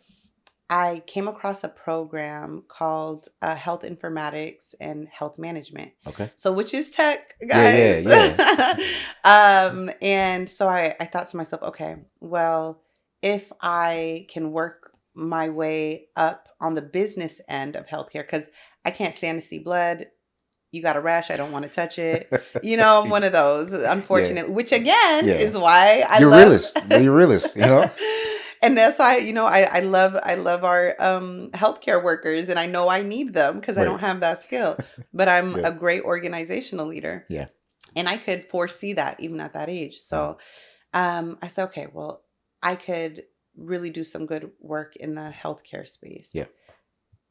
I came across a program called Health Informatics and Health Management. Okay. So, which is tech, Yeah. Yeah. guys. Yeah. And so I thought to myself, okay, well, if I can work my way up on the business end of healthcare, because I can't stand to see blood. You got a rash, I don't want to touch it. You know, I'm one of those, Yeah. unfortunately, which again Yeah. is why I You're love realist. You're realist. You know. and that's why, I love our healthcare workers, and I know I need them because I Right. don't have that skill. But I'm Yeah. a great organizational leader. Yeah. And I could foresee that even at that age. So I said, okay, well, I could really do some good work in the healthcare space. Yeah.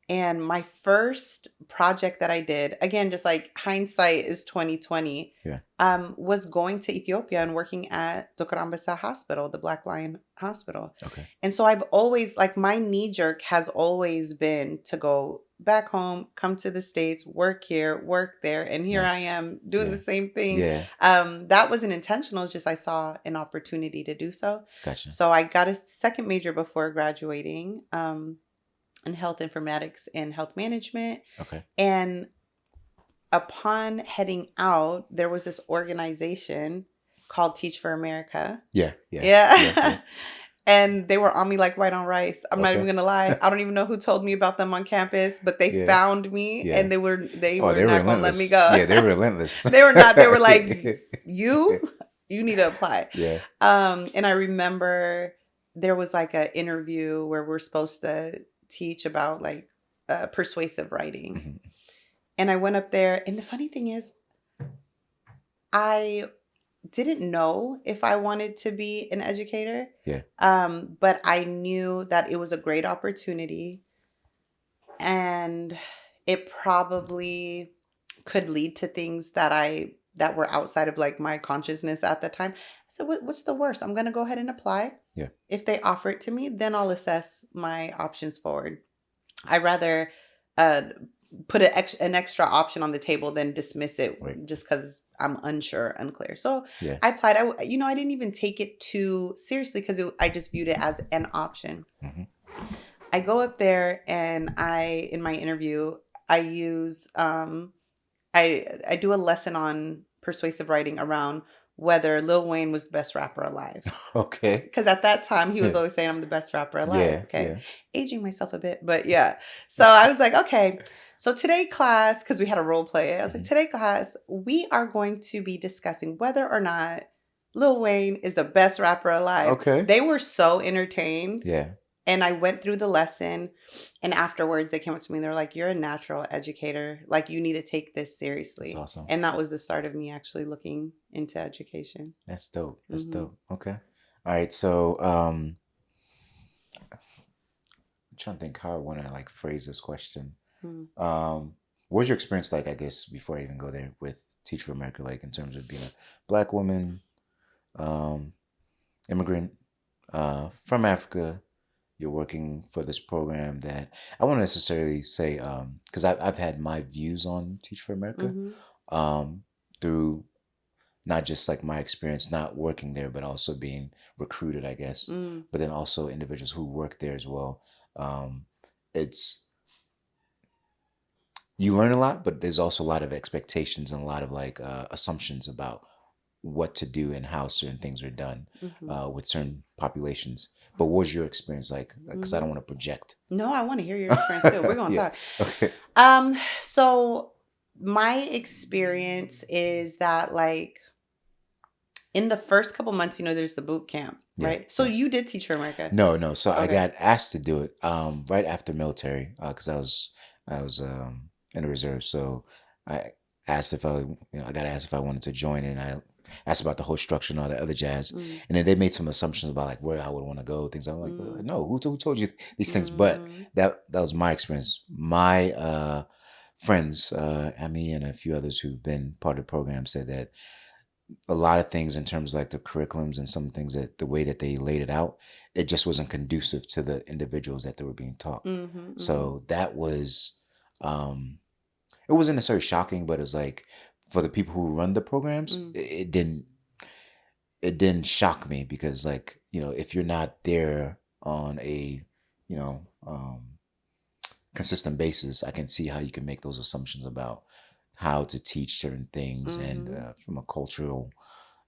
And my first project that I did, again, just like hindsight is 2020, Yeah. was going to Ethiopia and working at Tokarambasa Hospital, the Black Lion Hospital. Okay. And so I've always, like, my knee jerk has always been to go back home, come to the States, work here, work there. And here I Nice. am doing Yeah. the same thing. Yeah. That wasn't intentional, just I saw an opportunity to do so. Gotcha. So I got a second major before graduating. In health informatics and health management. Okay. And upon heading out, there was this organization called Teach for America. Yeah. Yeah. Yeah. Yeah. And they were on me like white on rice. I'm not Okay. even gonna lie. I don't even know who told me about them on campus, but they Yeah. found me Yeah. and they were Oh, they're not gonna let me relentless. go. Yeah, they're relentless. They were not. They were like, you need to apply. Yeah. And I remember there was like an interview where we're supposed to teach about like persuasive writing. Mhm. And I went up there, and the funny thing is, I didn't know if I wanted to be an educator. Yeah. But I knew that it was a great opportunity, and it probably could lead to things that were outside of like my consciousness at the time. So what's the worst? I'm gonna go ahead and apply. Yeah. If they offer it to me, then I'll assess my options forward. I rather uh, put an extra option on the table than dismiss it Right. just because I'm unclear. So Yeah. I applied. I didn't even take it too seriously because I just viewed it as an option. Mhm. I go up there and in my interview, I use I do a lesson on persuasive writing around whether Lil Wayne was the best rapper alive. Okay. Because at that time, he was always saying, I'm the best rapper alive. Yeah. Okay. Yeah. Aging myself a bit, but yeah. So I was like, okay. So today class, because we had a role play, I was like, today class, we are going to be discussing whether or not Lil Wayne is the best rapper alive. Okay. They were so entertained. Yeah. And I went through the lesson, and afterwards they came up to me and they were like, you're a natural educator. Like, you need to take this seriously. That's awesome. And that was the start of me actually looking into education. That's dope. That's Mhm. dope. Okay. All right. So I'm trying to think how I want to like phrase this question. Hmm. What was your experience like, I guess, before I even go there with Teach for America, like in terms of being a Black woman, immigrant from Africa? You're working for this program that I won't necessarily say, because I've had my views on Teach for America Mhm. through not just like my experience not working there, but also being recruited, I guess, Mm. but then also individuals who work there as well. It's, you learn a lot, but there's also a lot of expectations and a lot of like assumptions about what to do and how certain things are done Mhm. with certain populations. But what was your experience like? Because I don't want to project. No, I want to hear your experience too. We're gonna Yeah. talk. Okay. So my experience is that like in the first couple months, there's the boot camp, Yeah. right? So Yeah. you did Teach for America. No. So I Okay. got asked to do it right after military because I was in the reserve. So I asked if I got asked if I wanted to join, and I asked about the whole structure and all that other jazz. Mm. And then they made some assumptions about like where I would want to go, things. I'm like, Mm. no, who told you these things? But Mm. that was my experience. My friends, Amy and a few others who've been part of the program said that a lot of things in terms of like the curriculums and some things that the way that they laid it out, it just wasn't conducive to the individuals that they were being taught. Mm-hmm, mm-hmm, So that was, um, it wasn't necessarily shocking, but it was like for the people who run the programs, mm, it didn't shock me because like, if you're not there on a, you know, consistent basis, I can see how you can make those assumptions about how to teach certain things and mm-hmm. from a cultural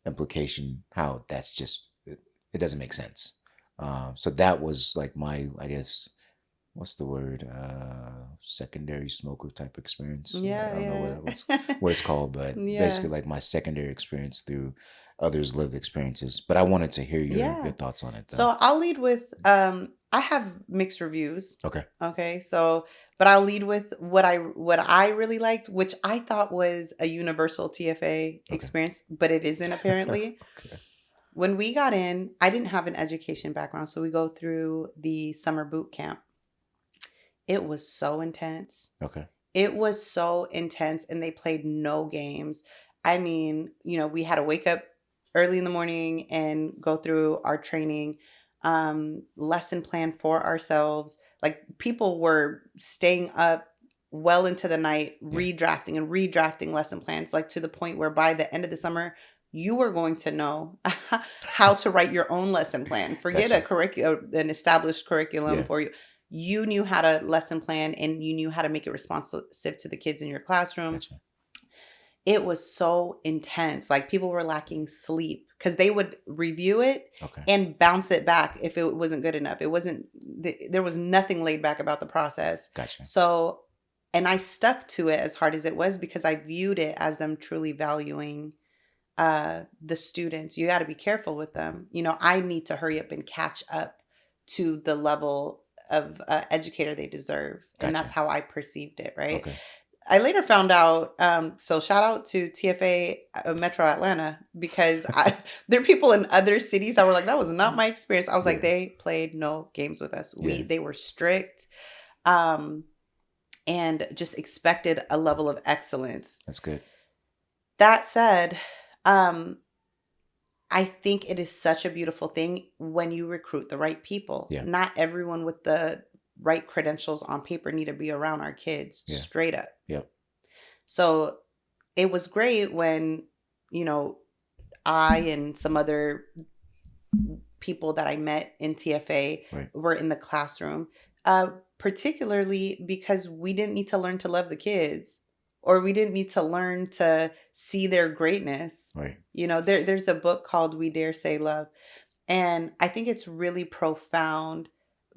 implication, how that's just it doesn't make sense. So that was like my, I guess, what's the word? Secondary smoker type experience. I Yeah, don't know yeah, what it's called, but yeah, basically like my secondary experience through others' lived experiences. But I wanted to hear your yeah. thoughts on it though. So I'll lead with I have mixed reviews. Okay. Okay. So but I'll lead with what I really liked, which I thought was a universal TFA Okay. experience, but it isn't apparently. Okay. When we got in, I didn't have an education background, so we go through the summer boot camp. It was so intense. Okay. It was so intense and they played no games. I mean, we had to wake up early in the morning and go through our training, lesson plan for ourselves. Like people were staying up well into the night, Yeah. redrafting and redrafting lesson plans, like to the point where by the end of the summer, you were going to know how to write your own lesson plan. Forget Gotcha. an established curriculum Yeah. for you. You knew how to lesson plan and you knew how to make it responsive to the kids in your classroom. Gotcha. It was so intense. Like people were lacking sleep because they would review it Okay. and bounce it back if it wasn't good enough. It wasn't, there was nothing laid back about the process. Gotcha. So, and I stuck to it as hard as it was because I viewed it as them truly valuing the students. You got to be careful with them. I need to hurry up and catch up to the level of educator they deserve. And that's Gotcha. how I perceived it, right? Okay. I later found out, so shout out to TFA Metro Atlanta because there are people in other cities that were like, that was not my experience. I was like, Yeah. they played no games with us. Yeah. They were strict, and just expected a level of excellence. That's good. That said, um, I think it is such a beautiful thing when you recruit the right people. Yeah. Not everyone with the right credentials on paper need to be around our kids, Yeah. straight up. Yep. So it was great when, I and some other people that I met in TFA Right. were in the classroom, particularly because we didn't need to learn to love the kids or we didn't need to learn to see their greatness. Right. There's a book called We Dare Say Love. And I think it's really profound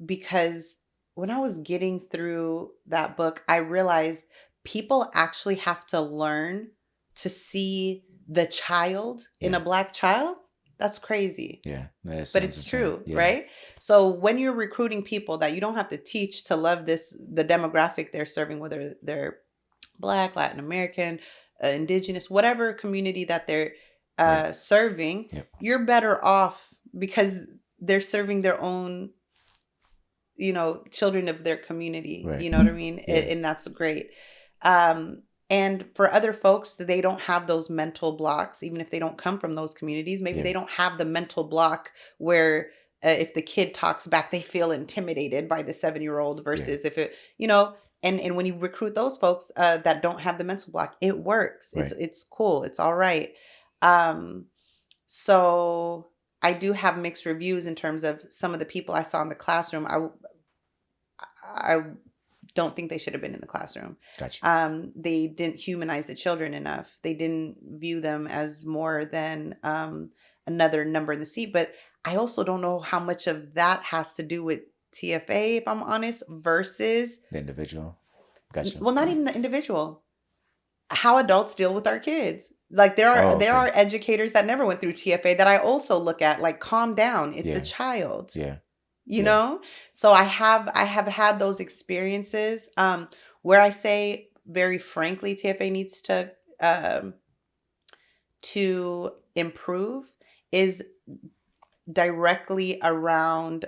because when I was getting through that book, I realized people actually have to learn to see the child in a Yeah. Black child. That's crazy. Yeah. That But sounds it's insane. true, Yeah. right? So when you're recruiting people that you don't have to teach to love the demographic they're serving, whether they're Black, Latin American, indigenous, whatever community that they're Right. serving, Yep. you're better off because they're serving their own, children of their community. Right. You know what I mean? Yeah. And that's great. And for other folks, they don't have those mental blocks, even if they don't come from those communities. Maybe Yeah. they don't have the mental block where if the kid talks back, they feel intimidated by the 7-year-old versus if it, and when you recruit those folks that don't have the mental block, it works. Right. It's cool. It's all right. So I do have mixed reviews in terms of some of the people I saw in the classroom. I don't think they should have been in the classroom. Gotcha. They didn't humanize the children enough. They didn't view them as more than another number in the seat. But I also don't know how much of that has to do with TFA, if I'm honest, versus The individual. Gotcha. well, not even the individual. How adults deal with our kids. Like there Oh, are okay. educators that never went through TFA that I also look at like calm down. It's a Yeah. child. Yeah. You Yeah. know? So I have had those experiences where I say very frankly TFA needs to improve is directly around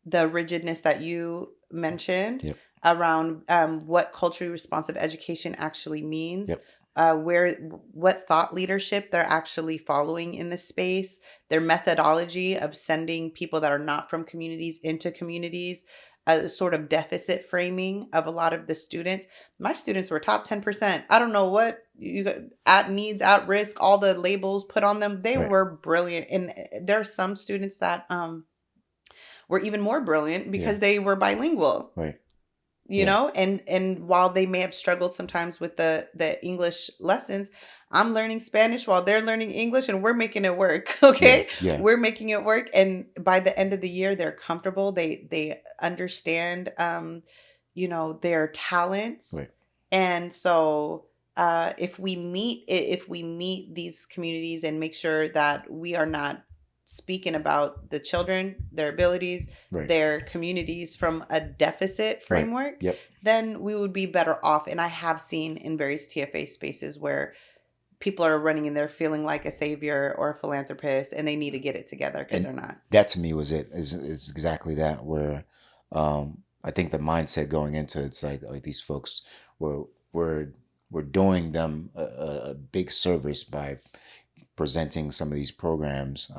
the rigidness that you mentioned Yep. around what culturally responsive education actually means. Yep. where what thought leadership they're actually following in this space, their methodology of sending people that are not from communities into communities, a sort of deficit framing of a lot of the students. My students were top 10%. I don't know what you got, at needs, at risk, all the labels put on them. They Right. were brilliant. And there are some students that were even more brilliant Yeah. because they were bilingual, Right. you Yeah. know, and while they may have struggled sometimes with the English lessons, I'm learning Spanish while they're learning English, and we're making it work. Yeah. Okay, Yeah. we're making it work, and by the end of the year they're comfortable, they understand you know, their talents. Right. And so if we meet these communities and make sure that we are not speaking about the children, their abilities, Right. their communities from a deficit Right. framework, Yep. then we would be better off. And I have seen in various TFA spaces where people are running in there feeling like a savior or a philanthropist, and they need to get it together because And they're not. that to me was it. Is exactly that where I think the mindset going into it's like these folks were were were doing them a big service by presenting some of these programs.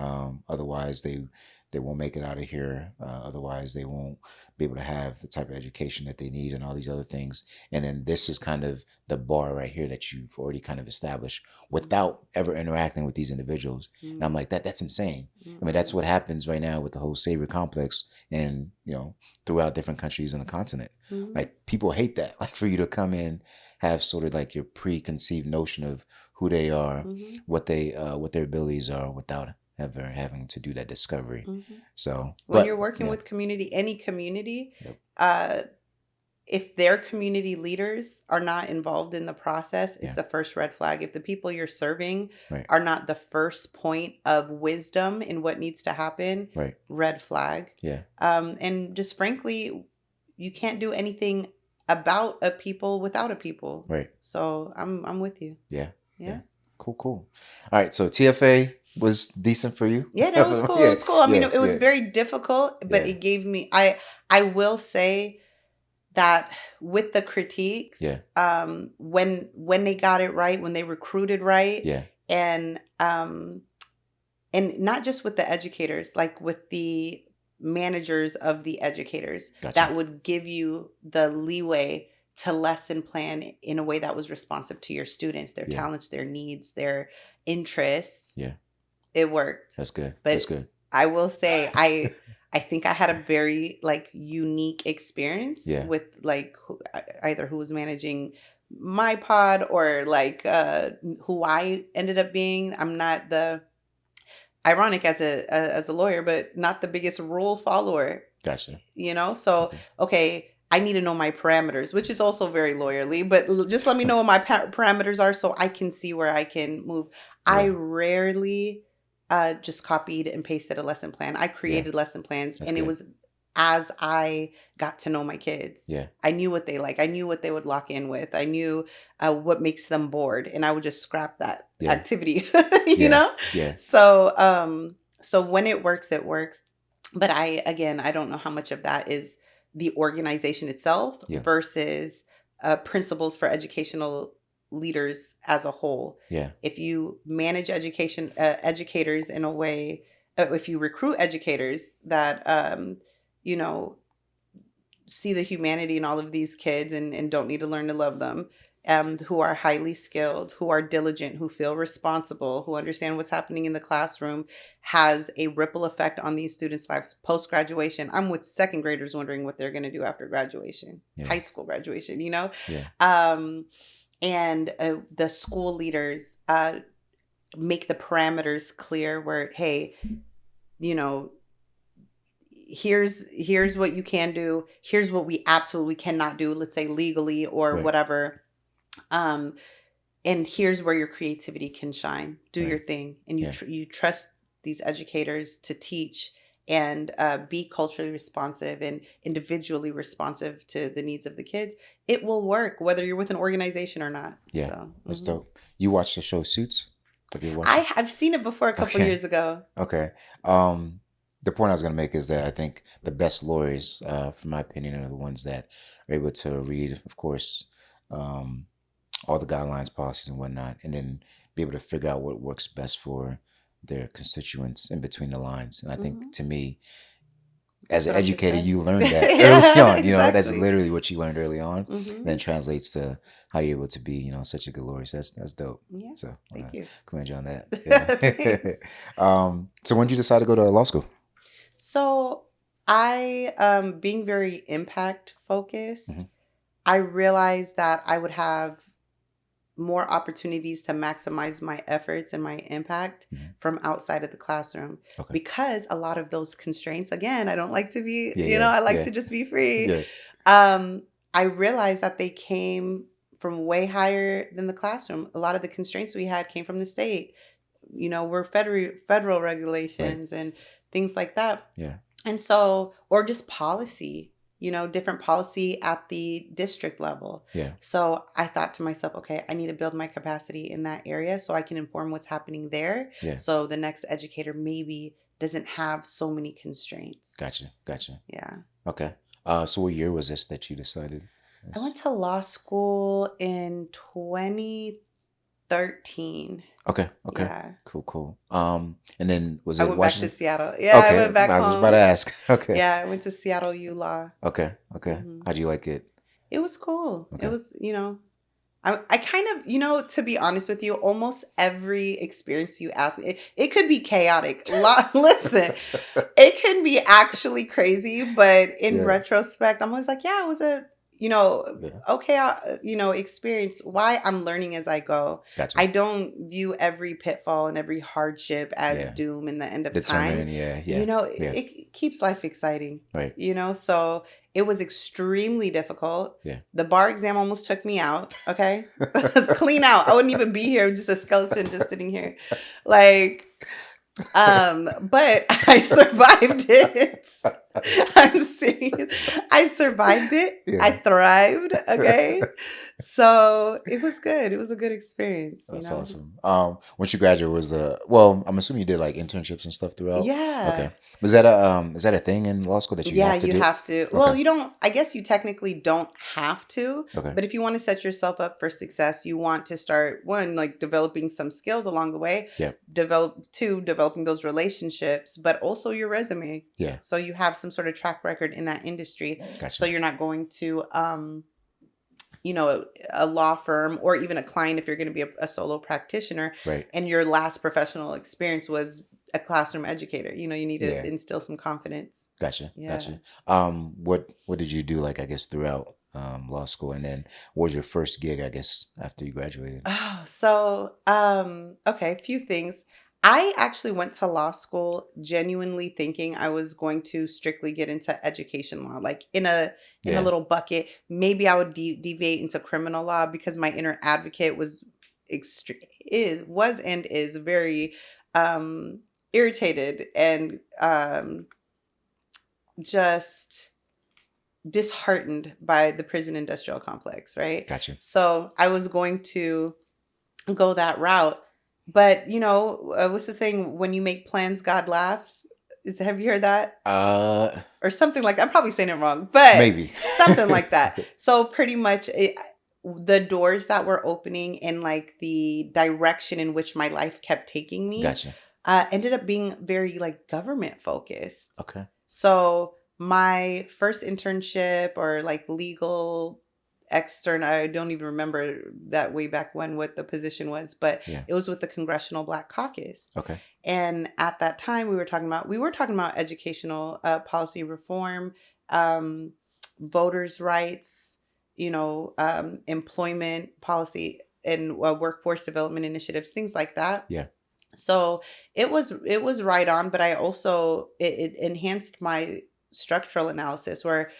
Otherwise, they won't make it out of here. Otherwise, they won't be able to have the type of education that they need and all these other things. And then this is kind of the bar right here that you've already kind of established without ever interacting with these individuals. And I'm like, that's insane. I mean, that's what happens right now with the whole savior complex and, throughout different countries on the continent. Mhm. Like people hate that. Like for you to come in, have sort of like your preconceived notion of who they are, Mhm. what their abilities are without ever having to do that discovery. Mhm. So, When you're but working yeah, with community, any community, yep, uh, if their community leaders are not involved in the process, it's yeah, the first red flag. If the people you're serving right, are not the first point of wisdom in what needs to happen, right, red flag. yeah, And just frankly, you can't do anything about a people without a people. right, So I'm with you. yeah, yeah. Yeah. Cool, cool. All right, so TFA was decent for you. Yeah, no, it was cool. It Yeah, was cool. I mean, yeah, it was yeah, very difficult, but yeah, it gave me I will say that with the yeah, critiques, when they got it right, when they recruited right, yeah. and and not just with the educators, like with the managers of the educators, Gotcha. that would give you the leeway to lesson plan in a way that was responsive to your students, their Yeah, talents, their needs, their interests. yeah. It worked. That's good. That's But good. I will say I think I had a very like unique experience Yeah, with like either who was managing my pod or like who I ended up being. I'm not the ironic as a lawyer, but not the biggest rule follower, gotcha. you know? So, Okay. okay, I need to know my parameters, which is also very lawyerly, but just let me know what my parameters are so I can see where I can move. I Yeah, rarely just copied and pasted a lesson plan. I yeah. created lesson plans, That's and it good. was as I got to know my kids. Yeah, I knew what they like. I knew what they would lock in with. I knew what makes them bored, and I would just scrap that yeah, activity, you yeah, know? yeah, So, so when it works, it works. But I don't know how much of that is the organization itself yeah, versus principles for educational leaders as a whole. yeah, If you manage educators in a way, if you recruit educators that, you know, see the humanity in all of these kids and don't need to learn to love them, who are highly skilled, who are diligent, who feel responsible, who understand what's happening in the classroom, has a ripple effect on these students' lives post graduation. I'm with second graders wondering what they're going to do after graduation, yeah, high school graduation, you know? yeah, Um, and the school leaders make the parameters clear where, hey, you know, here's what you can do, here's what we absolutely cannot do, let's say legally or right, whatever, um and here's where your creativity can shine. Do your right, thing, and yeah, you trust these educators to teach and be culturally responsive and individually responsive to the needs of the kids. It will work whether you're with an organization or not. yeah. So That's dope. You watched the show Suits? Have you watched it? I've seen it before a couple Okay, years ago. okay. Um, the point I was going to make is that I think the best lawyers, from my opinion, are the ones that are able to read, of course, um, all the guidelines, policies, and whatnot, and then be able to figure out what works best for their constituents in between the lines. And I think Hmm. to me, as That's an what I'm here educator, today. you learn that early Yeah, on. That's exactly. literally what you learned early on, and Hmm. then translates to how you're able to be, such a good lawyer. So that's dope. Yeah. So I want Thank to you. commend you on that. Yeah. Thanks. So when did you decide to go to law school? So I, being very impact focused, Hmm. I realized that I would have more opportunities to maximize my efforts and my impact Hmm. from outside of the classroom Okay. because a lot of those constraints, again, I don't like to be, Yeah. Yeah. I like Yeah. to just be free. Yeah. Um, I realized that they came from way higher than the classroom. A lot of the constraints we had came from the state. We're federal Right. regulations and things like that. Yeah. And so, or just policy, different policy at the district level. Yeah. So I thought to myself, okay, I need to build my capacity in that area so I can inform what's happening there. Yeah. So the next educator maybe doesn't have so many constraints. Gotcha. Gotcha. Yeah. Okay. So what year was this that you decided? I This? went to law school in 2013. Okay. Okay. Yeah. Cool. Cool. And then was I it went back to Washington? Seattle. Yeah, I Okay. went back I was about to home. ask. Okay. Yeah, I went to Seattle U Law. Okay. Okay. Hmm. How'd you like it? It was cool. It Okay. was, I kind of, to be honest with you, almost every experience you ask me, it could be chaotic. Listen, it can be actually crazy, but in Yeah. retrospect, I'm always like, yeah, it was a, Yeah. okay, experience. Why I'm learning as I go. Gotcha. I don't view every pitfall and every hardship as Yeah. doom in the end of time. Determined. Yeah. Yeah. Yeah. It keeps life exciting, Right. so it was extremely difficult. Yeah. The bar exam almost took me out. Okay. Clean out. I wouldn't even be here, just a skeleton just sitting here. Like, but I survived it. I'm serious. I survived it. I Yeah. thrived. Okay. So it was good. It was a good experience, That's awesome. Once you graduated, was well, I'm assuming you did like internships and stuff throughout. Yeah. Okay. Is that a thing in law school that you Yeah, have to you do? have to. Well, Okay. you don't, I guess you technically don't have to, Okay. but if you want to set yourself up for success, you want to start one, like developing some skills along the way, Yeah. developing those relationships, but also your resume. Yeah. So you have some sort of track record in that industry. Gotcha. So you're not going to, a law firm or even a client if you're going to be a solo practitioner Right. and your last professional experience was a classroom educator. You need to Yeah. instill some confidence. Gotcha. Yeah. Gotcha. What did you do like I guess throughout law school, and then what was your first gig I guess after you graduated? Oh, so okay, a few things. I actually went to law school genuinely thinking I was going to strictly get into education law, like in a Yeah. little bucket. Maybe I would deviate into criminal law because my inner advocate was and is very um irritated and just disheartened by the prison industrial complex, right? Gotcha. So I was going to go that route. But what's the saying? When you make plans, God laughs. Have you heard that? Or something like that. I'm probably saying it wrong, but Maybe. something like that. So pretty much the doors that were opening and like the direction in which my life kept taking me Gotcha. ended up being very like government focused. Okay. So my first internship or like legal extern, I don't even remember that way back when what the position was, but Yeah. it was with the Congressional Black Caucus. Okay. And at that time we were talking about educational policy reform, voters' rights, employment policy and workforce development initiatives, things like that. Yeah. So it was right on, but I also it enhanced my structural analysis where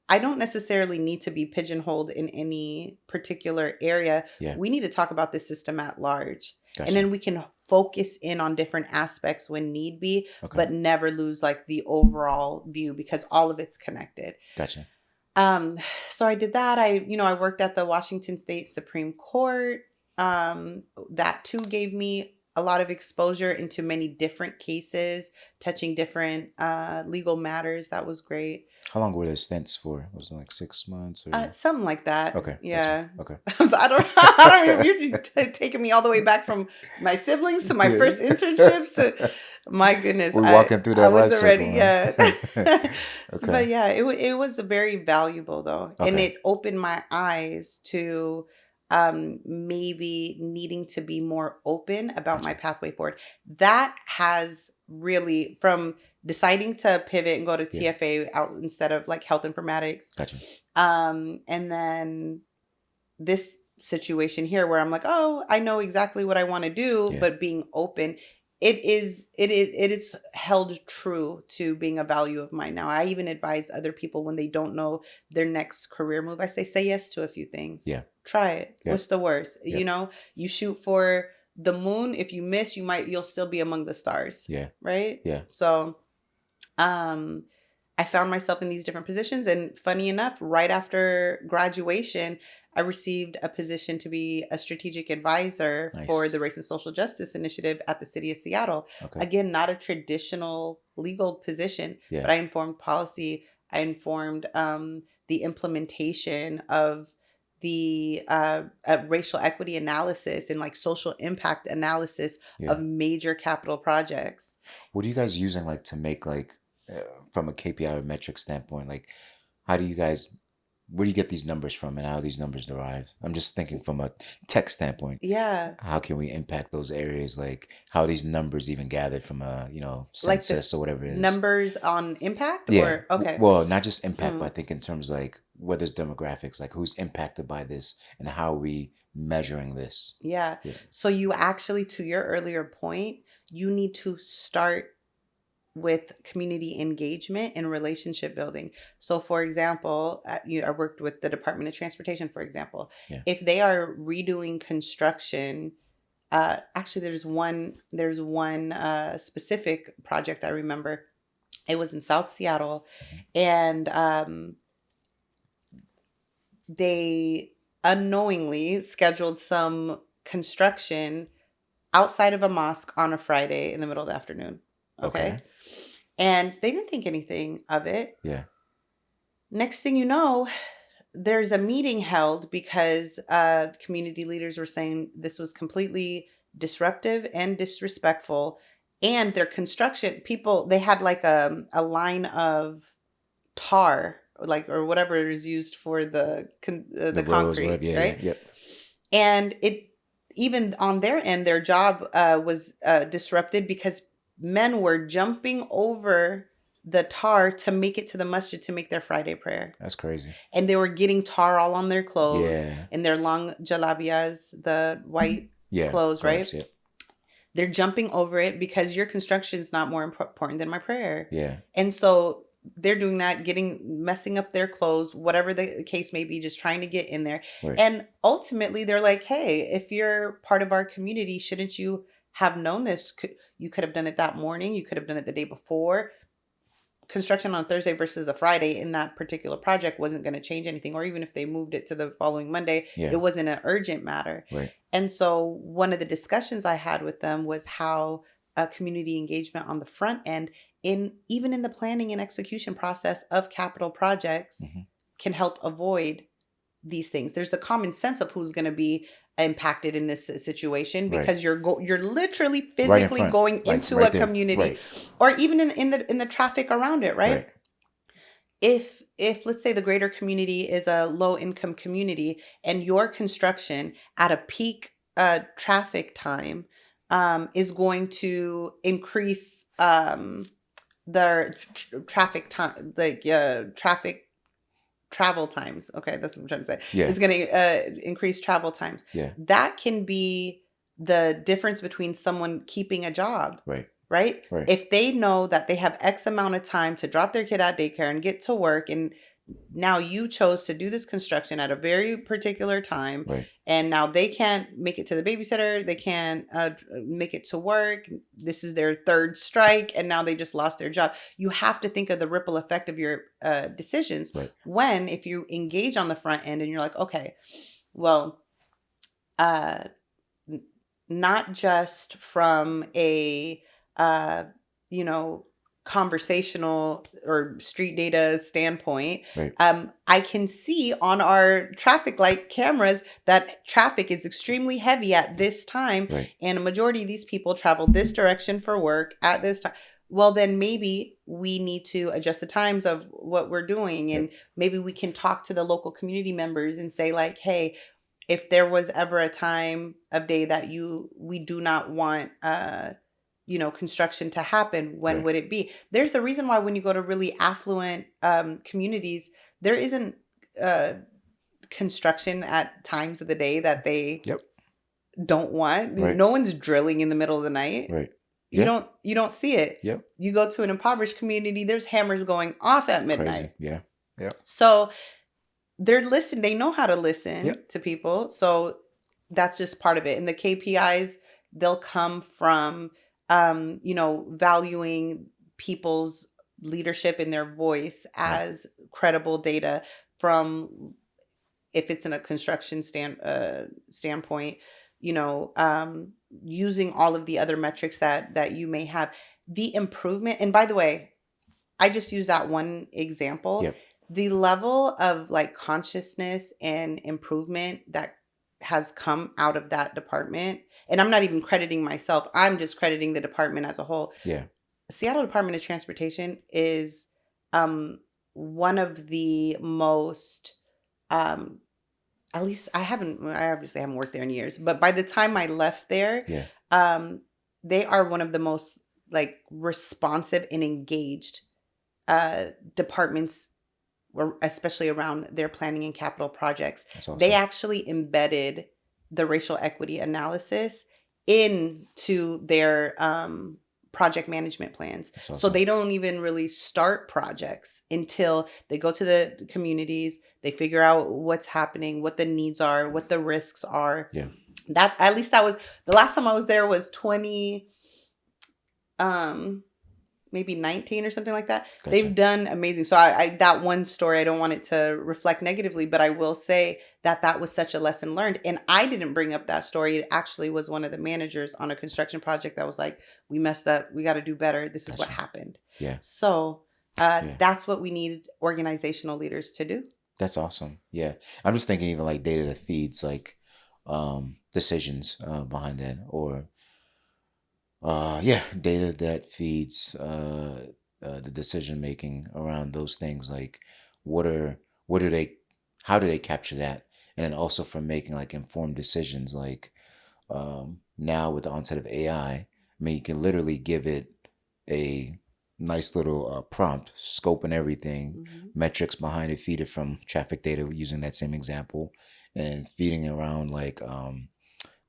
I don't necessarily need to be pigeonholed in any particular area. Yeah. We need to talk about the system at large. Gotcha. And then we can focus in on different aspects when need be, Okay. but never lose like the overall view because all of it's connected. Gotcha. So I did that. I worked at the Washington State Supreme Court. That too gave me a lot of exposure into many different cases, touching different legal matters. That was great. How long were the stints for? Was it like 6 months or? Something like that. Okay, gotcha. Yeah. Okay. I don't. I don't remember. You're taking me all the way back from my siblings to my Yeah. first internships to my goodness. We I walking through I that was life already, circle, yeah. huh? Okay. But yeah, it was very valuable though, and Okay. it opened my eyes to maybe needing to be more open about my Gotcha. pathway forward. That has really, from deciding to pivot and go to Yeah. TFA out instead of like health informatics, Gotcha. and then this situation here where I'm like, oh, I know exactly what I want to do, Yeah. but being open, it is held true to being a value of mine now. I even advise other people when they don't know their next career move. I say yes to a few things. Yeah. Try it. Yeah. What's the worst? Yeah. You shoot for the moon. If you miss, you'll still be among the stars. Yeah. Right? Yeah. So um I found myself in these different positions. And funny enough, right after graduation, I received a position to be a strategic advisor for the Nice. Race and Social Justice Initiative at the city of Seattle. Okay. Again, not a traditional legal position, Yeah. but I informed policy. I informed the implementation of the racial equity analysis and like social impact analysis of Yeah. major capital projects. What are you guys using like to make like uh, from a KPI or metric standpoint? Like, how do you guys, where do you get these numbers from and how are these numbers derived? I'm just thinking from a tech standpoint. Yeah. How can we impact those areas? Like, how are these numbers even gathered from a, Like census this or whatever it is? numbers on impact Yeah. or okay. Well, not just impact, but I Mm, think in terms like whether it's demographics, like who's impacted by this and how are we measuring this? yeah. Yeah. So you actually, to your earlier point, you need to start with community engagement and relationship building. So for example, I worked with the Department of Transportation, for example. Yeah. If they are redoing construction, actually there's one specific project I remember. It was in South Seattle, Mhm. and they unknowingly scheduled some construction outside of a mosque on a Friday in the middle of the afternoon. Okay. Okay. And they didn't think anything of it. Yeah. Next thing you know, there's a meeting held because community leaders were saying this was completely disruptive and disrespectful. And their construction people, they had like a line of tar, like, or whatever is used for The the roads, whatever. concrete, Yeah. Yeah. right? Yep. And it, even on their end, their job was disrupted because men were jumping over the tar to make it to the masjid to make their Friday prayer, That's crazy. and they were getting tar all on their clothes Yeah. and their long jalabias, the white Yeah. clothes, Garbs. right? Yep. They're jumping over it because your construction is not more important than my prayer. Yeah. And so they're doing that, messing up their clothes, whatever the case may be, just trying to get in there. Right. And ultimately, they're like, hey, if you're part of our community, shouldn't you have known this? You could have done it that morning. You could have done it the day before. Construction on Thursday versus a Friday in that particular project wasn't going to change anything. Or even if they moved it to the following Monday, it Yeah. wasn't an urgent matter. Right. And so one of the discussions I had with them was how community engagement on the front end, even in the planning and execution process of capital projects, Hmm. can help avoid these things. There's the common sense of who's going to be impacted in this situation, Right. because you're literally Right in physically front. going Like into right a there. community, Right. or even in the traffic around it, right? Right. If let's say the greater community is a low income community, and your construction at a peak traffic time is going to increase the traffic time, like traffic travel times. Okay, that's what I'm trying to say. Yeah. Is going to increase travel times. Yeah. That can be the difference between someone keeping a job, Right. right? Right. If they know that they have X amount of time to drop their kid at daycare and get to work, and now you chose to do this construction at a very particular time, Right. and now they can't make it to the babysitter, they can't make it to work, this is their third strike, and now they just lost their job. You have to think of the ripple effect of your decisions, Right. when if you engage on the front end and you're like, okay, well, uh not just from a uh you know conversational or street data standpoint, Right. I can see on our traffic light cameras that traffic is extremely heavy at this time, Right. and a majority of these people travel this direction for work at this time. Well, then maybe we need to adjust the times of what we're doing, Yep. and maybe we can talk to the local community members and say like, hey, if there was ever a time of day that we do not want construction to happen, when Right. would it be? There's a reason why when you go to really affluent communities, there isn't uh construction at times of the day that they Yep. don't want. Right. No one's drilling in the middle of the night. Right. you Yeah. don't you don't see it. Yep. You go to an impoverished community, there's hammers going off at Crazy. midnight. Yeah. Yep. So they know how to listen Yep. to people. So that's just part of it. And the KPIs, they'll come from valuing people's leadership and their voice Right. as credible data from, if it's in a construction standpoint, using all of the other metrics that you may have, the improvement. And by the way, I just use that one example. Yep. The level of like consciousness and improvement that has come out of that department, and I'm not even crediting myself, I'm just crediting the department as a whole. Yeah. Seattle Department of Transportation is one of the most, at least I obviously haven't worked there in years, but by the time I left there, Yeah. they are one of the most like responsive and engaged departments, especially around their planning and capital projects. That's awesome. They actually embedded the racial equity analysis into their project management plans. That's So awesome. they don't even really start projects until they go to the communities, they figure out what's happening, what the needs are, what the risks are. Yeah. That, at least that was the last time I was there, was 20 maybe 19 or something like that. Gotcha. They've done amazing. So I that one story, I don't want it to reflect negatively, but I will say that was such a lesson learned. And I didn't bring up that story. It actually was one of the managers on a construction project that was like, we messed up, we got to do better, this is what Gotcha. happened. Yeah. So Yeah. that's what we need organizational leaders to do. That's awesome. Yeah. I'm just thinking even like data that feeds like decisions behind that, or data that feeds the decision making around those things. Like what do they, how do they capture that? And then also from making like informed decisions, like now with the onset of AI, I mean, you can literally give it a nice little prompt, scope and everything, metrics behind it, feed it from traffic data using that same example, and feeding around like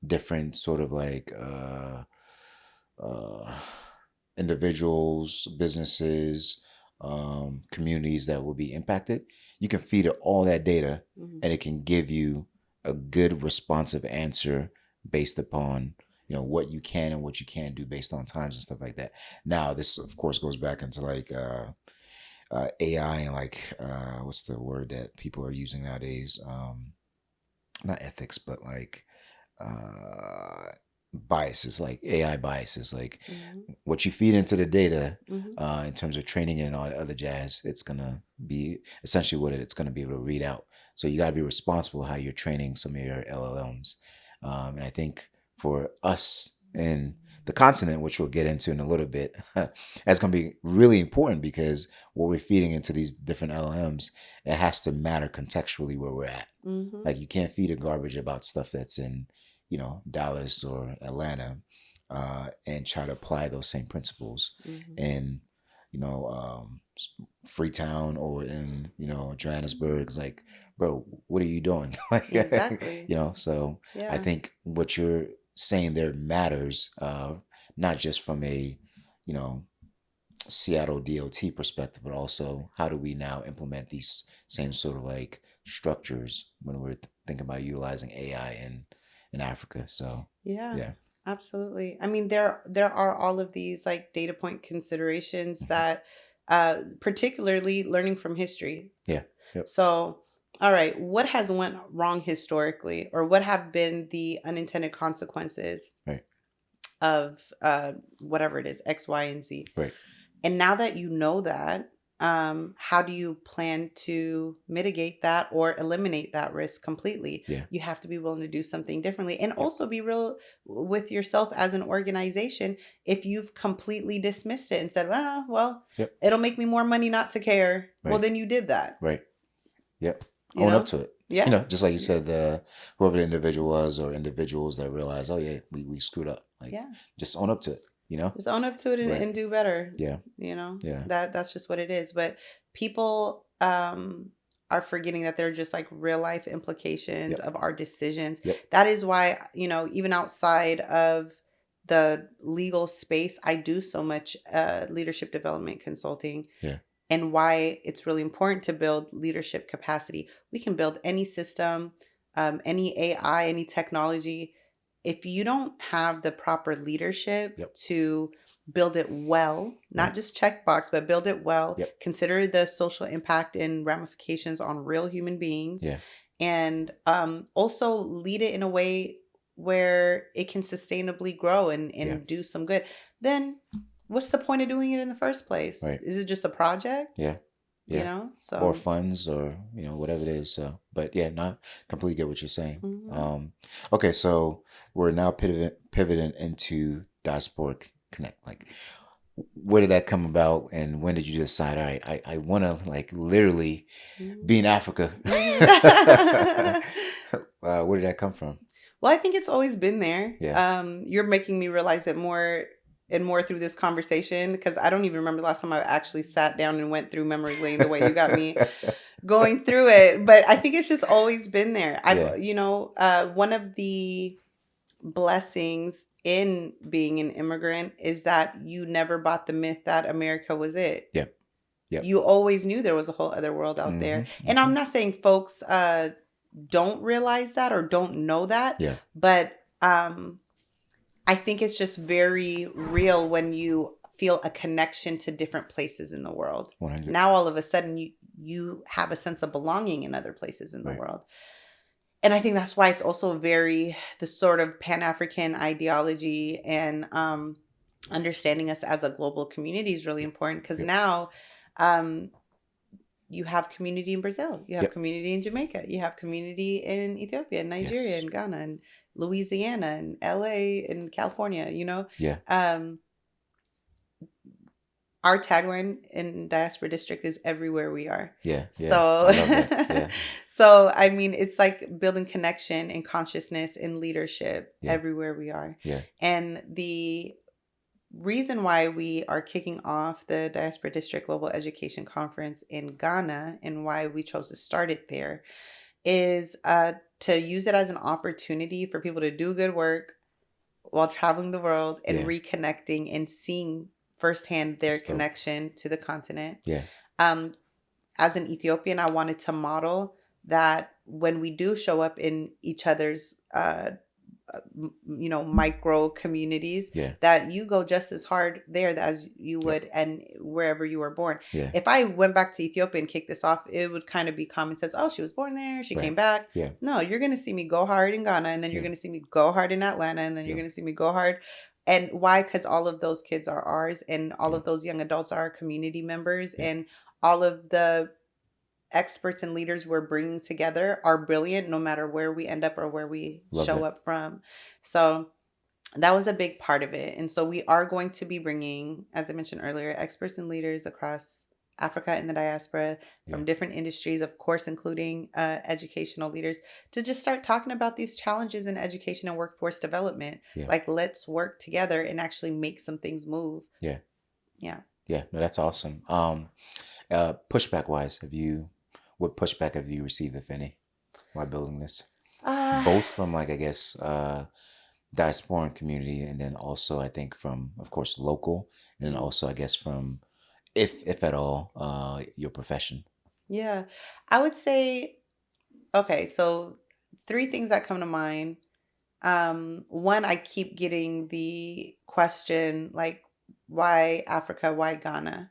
different sort of like individuals, businesses, communities that will be impacted. You can feed it all that data, and it can give you a good responsive answer based upon what you can and what you can't do based on times and stuff like that. Now, this of course goes back into like AI and like what's the word that people are using nowadays? Not ethics, but like biases, like AI biases, like what you feed into the data in terms of training it and all that other jazz, it's gonna be essentially what it's gonna be able to read out. So you got to be responsible how you're training some of your LLMs, and I think for us in the continent, which we'll get into in a little bit, that's going to be really important, because what we're feeding into these different LLMs, it has to matter contextually where we're at. Like you can't feed it garbage about stuff that's in Dallas or Atlanta, and try to apply those same principles in Freetown or in Johannesburg. It's like, bro, what are you doing? Like, Exactly. So Yeah. I think what you're saying there matters, not just from a Seattle DOT perspective, but also how do we now implement these same sort of like structures when we're thinking about utilizing AI in Africa. So Yeah. Absolutely. I mean, there are all of these like data point considerations that particularly learning from history. Yeah. Yep. So, all right, what has went wrong historically, or what have been the unintended consequences Right. of whatever it is, X, Y, and Z? Right. And now that you know that, how do you plan to mitigate that or eliminate that risk completely? Yeah. You have to be willing to do something differently, and Yep. also be real with yourself as an organization. If you've completely dismissed it and said, well, Yep. it'll make me more money not to care, well, Right. then you did that, Right. Yep. you Own up know? to it. Yeah. Just like you said, whoever the individual was, or individuals that realize, oh yeah, we screwed up. Like, Yeah. just own up to it. Just own up to it, Right. and do better. Yeah. Yeah. That's just what it is. But people are forgetting that they're just like real life implications Yep. of our decisions. Yep. That is why, even outside of the legal space, I do so much leadership development consulting, Yeah. and why it's really important to build leadership capacity. We can build any system, any AI, any technology. If you don't have the proper leadership Yep. to build it well, not Right. just checkbox, but build it well, Yep. consider the social impact and ramifications on real human beings, Yeah. and also lead it in a way where it can sustainably grow and Yeah. do some good, then what's the point of doing it in the first place? Right. Is it just a project? Yeah. Yeah. Or So funds, or whatever it is. So, but yeah, not completely get what you're saying. mhm. Okay, so we're now pivoting into diasporic connect. Like, where did that come about, and when did you decide, all right, I want to, like, literally Mhm. be in Africa? Mhm. Where did that come from? Well, I think it's always been there. Yeah. You're making me realize it more and more through this conversation, because I don't even remember the last time I actually sat down and went through memory lane the way you got me going through it. But I think it's just always been there. Yeah. One of the blessings in being an immigrant is that you never bought the myth that America was it. Yep. Yep. You always knew there was a whole other world out there. And I'm Hmm. not saying folks don't realize that or don't know that, Yeah. but I think it's just very real when you feel a connection to different places in the world. 100. Now all of a sudden you have a sense of belonging in other places in the Right. world. And I think that's why it's also very the sort of Pan-African ideology and understanding us as a global community is really important, because Yep. now um, you have community in Brazil, you have Yep. community in Jamaica, you have community in Ethiopia and Nigeria Yes. and Ghana and Louisiana and LA and California, Yeah. Um, our tagline in Diaspora District is everywhere we are. Yeah. Yeah. So, I love that. Yeah. so I mean, it's like building connection and consciousness and leadership Yeah. everywhere we are. Yeah. And the reason why we are kicking off the Diaspora District Global Education Conference in Ghana, and why we chose to start it there, is to use it as an opportunity for people to do good work while traveling the world and Yeah. reconnecting and seeing firsthand their That's dope. connection to the continent. Yeah. Um, as an Ethiopian, I wanted to model that when we do show up in each other's micro communities, Yeah. that you go just as hard there as you Yep. would and wherever you were born. Yeah. If I went back to Ethiopia and kicked this off, it would kind of be common sense. Oh, she was born there, she came Right. back. Yeah. No, you're going to see me go hard in Ghana, and then you're Yeah. going to see me go hard in Atlanta, and then you're Yeah. going to see me go hard. And why? Because all of those kids are ours, and all Yeah. of those young adults are our community members, Yeah. and all of the experts and leaders we're bringing together are brilliant, no matter where we end up or where we Love show that. up from. So that was a big part of it. And so we are going to be bringing, as I mentioned earlier, experts and leaders across Africa and the diaspora from Yeah. different industries, of course, including educational leaders, to just start talking about these challenges in education and workforce development. Yeah. Like, let's work together and actually make some things move. Yeah. Yeah. Yeah. No, that's awesome. Pushback wise, what pushback have you received, if any, while building this? Both from, like, I guess, diasporan community, and then also I think from, of course, local, and then also I guess from, if at all, your profession. Yeah. I would say, okay, so three things that come to mind. One, I keep getting the question, like, why Africa, why Ghana?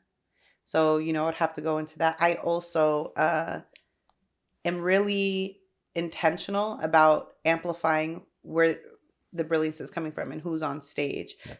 So, I'd have to go into that. I also am really intentional about amplifying where the brilliance is coming from and who's on stage. Yeah.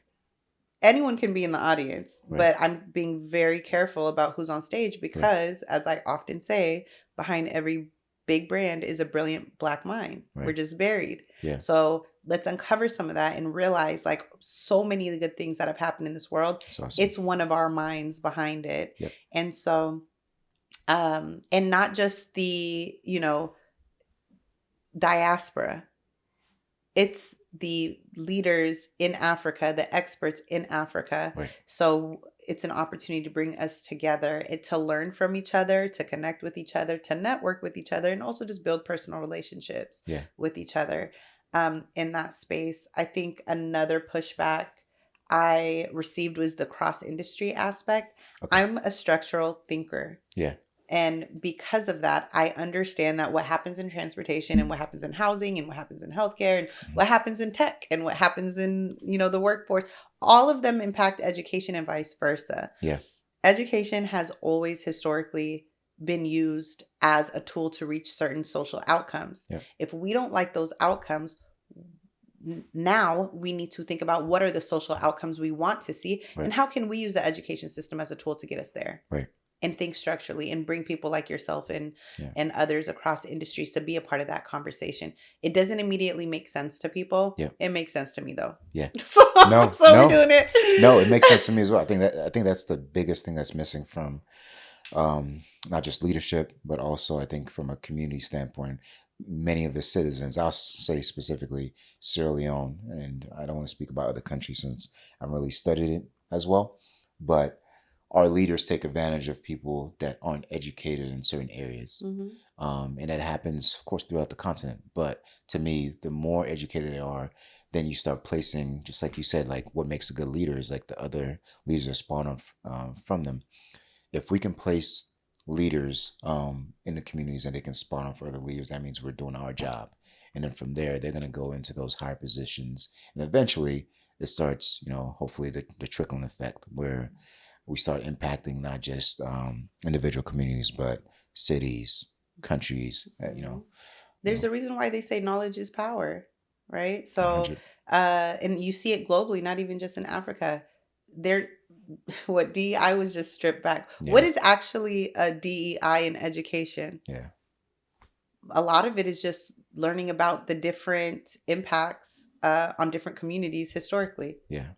anyone can be in the audience, Right. but I'm being very careful about who's on stage Right. because, as I often say, behind every big brand is a brilliant black mind. We're Right. just buried. Yeah. So let's uncover some of that and realize, like, so many of the good things that have happened in this world, That's awesome. it's one of our minds behind it. Yep. And so, and not just the, diaspora. It's the leaders in Africa, the experts in Africa. Right. So it's an opportunity to bring us together, to learn from each other, to connect with each other, to network with each other, and also just build personal relationships Yeah. with each other in that space. I think another pushback I received was the cross industry aspect. Okay. I'm a structural thinker. Yeah. And because of that, I understand that what happens in transportation and what happens in housing and what happens in healthcare and what happens in tech and what happens in, the workforce, all of them impact education and vice versa. Yeah. Education has always historically been used as a tool to reach certain social outcomes. Yeah. If we don't like those outcomes, now we need to think about what are the social outcomes we want to see, Right. and how can we use the education system as a tool to get us there. Right. And think structurally and bring people like yourself and Yeah. and others across industries to be a part of that conversation. It doesn't immediately make sense to people. Yeah. It makes sense to me though. Yeah. So, No, so no. we're doing it. No, it makes sense to me as well. I think that's the biggest thing that's missing from not just leadership, but also I think from a community standpoint, many of the citizens, I'll say specifically Sierra Leone, and I don't want to speak about other countries since I haven't really studied it as well, but our leaders take advantage of people that aren't educated in certain areas. Mhm. And that happens, of course, throughout the continent. But to me, the more educated they are, then you start placing, just like you said, like what makes a good leader is like the other leaders are spawned off from them. If we can place leaders in the communities and they can spawn off other leaders, that means we're doing our job. And then from there, they're going to go into those higher positions. And eventually, it starts, hopefully the trickling effect where we start impacting not just individual communities, but cities, countries, Mhm. There's a reason why they say knowledge is power, right? So, 100. and you see it globally, not even just in Africa. There, what DEI was just stripped back. What Yeah. is actually a DEI in education? Yeah. A lot of it is just learning about the different impacts on different communities historically. Yeah.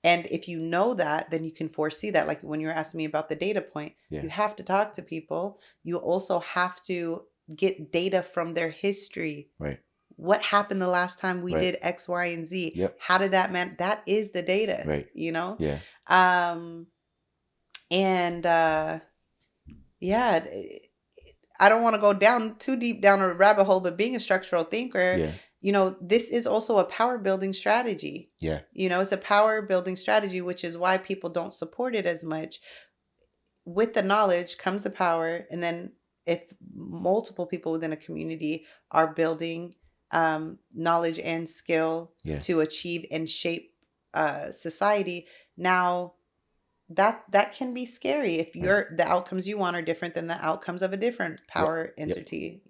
And if you know that, then you can foresee that. Like when you were asking me about the data point, Yeah. you have to talk to people. You also have to get data from their history. Right. What happened the last time we Right. did X, Y, and Z? Yep. How did that man? That is the data, Right. Yeah. And yeah, I don't want to go down too deep down a rabbit hole, but being a structural thinker, Yeah. This is also a power building strategy. Yeah. It's a power building strategy, which is why people don't support it as much. With the knowledge comes the power. And then if multiple people within a community are building knowledge and skill Yeah. to achieve and shape society, now that can be scary if the outcomes you want are different than the outcomes of a different power entity,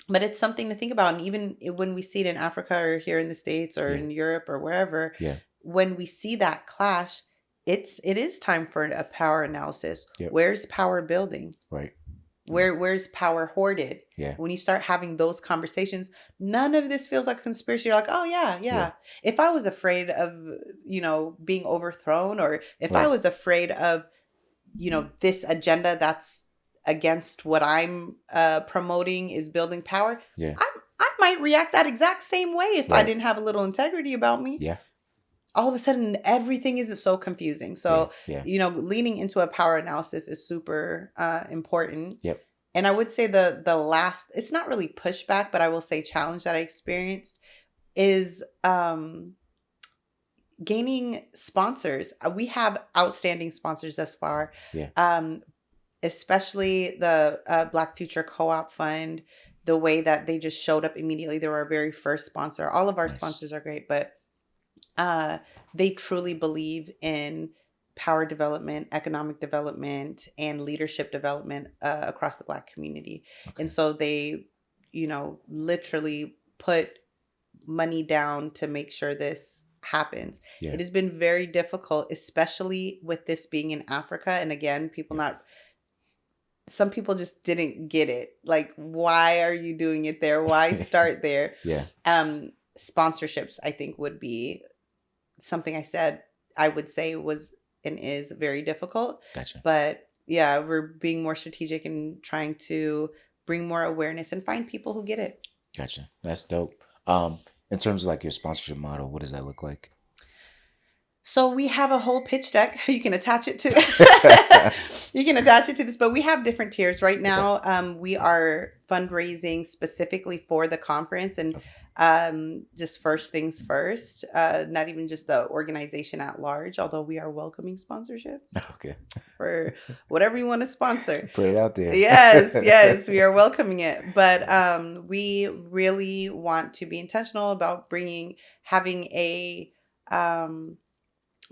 but it's something to think about. And even when we see it in Africa or here in the States or in Europe or wherever, when we see that clash, it is time for a power analysis. Where's power building? Right. Where's power hoarded? Yeah. When you start having those conversations, none of this feels like a conspiracy. You're like, oh yeah. If I was afraid of, being overthrown, or if I was afraid of, this agenda that's against what I'm promoting is building power, I might react that exact same way if I didn't have a little integrity about me. Yeah. All of a sudden, everything isn't so confusing. So, leaning into a power analysis is super important. Yep. And I would say the last, it's not really pushback, but I will say challenge that I experienced is gaining sponsors. We have outstanding sponsors thus far. Especially the Black Future Co-op Fund, the way that they just showed up immediately. They were our very first sponsor. All of our sponsors are great, but they truly believe in power development, economic development, and leadership development across the Black community. Okay. And so they, literally put money down to make sure this happens. Yeah. It has been very difficult, especially with this being in Africa. And again, some people just didn't get it. Like, why are you doing it there? Why start there? Yeah. Sponsorships, I think, would be something I would say was and is very difficult. Gotcha. But yeah, we're being more strategic and trying to bring more awareness and find people who get it. Gotcha. That's dope. In terms of like your sponsorship model, what does that look like? So we have a whole pitch deck. You can attach it to you can attach it to this, but we have different tiers right now. We are fundraising specifically for the conference, and just first things first. Not even just the organization at large, although we are welcoming sponsorships. Okay. For whatever you want to sponsor. Put it out there. Yes, we are welcoming it. But we really want to be intentional about having a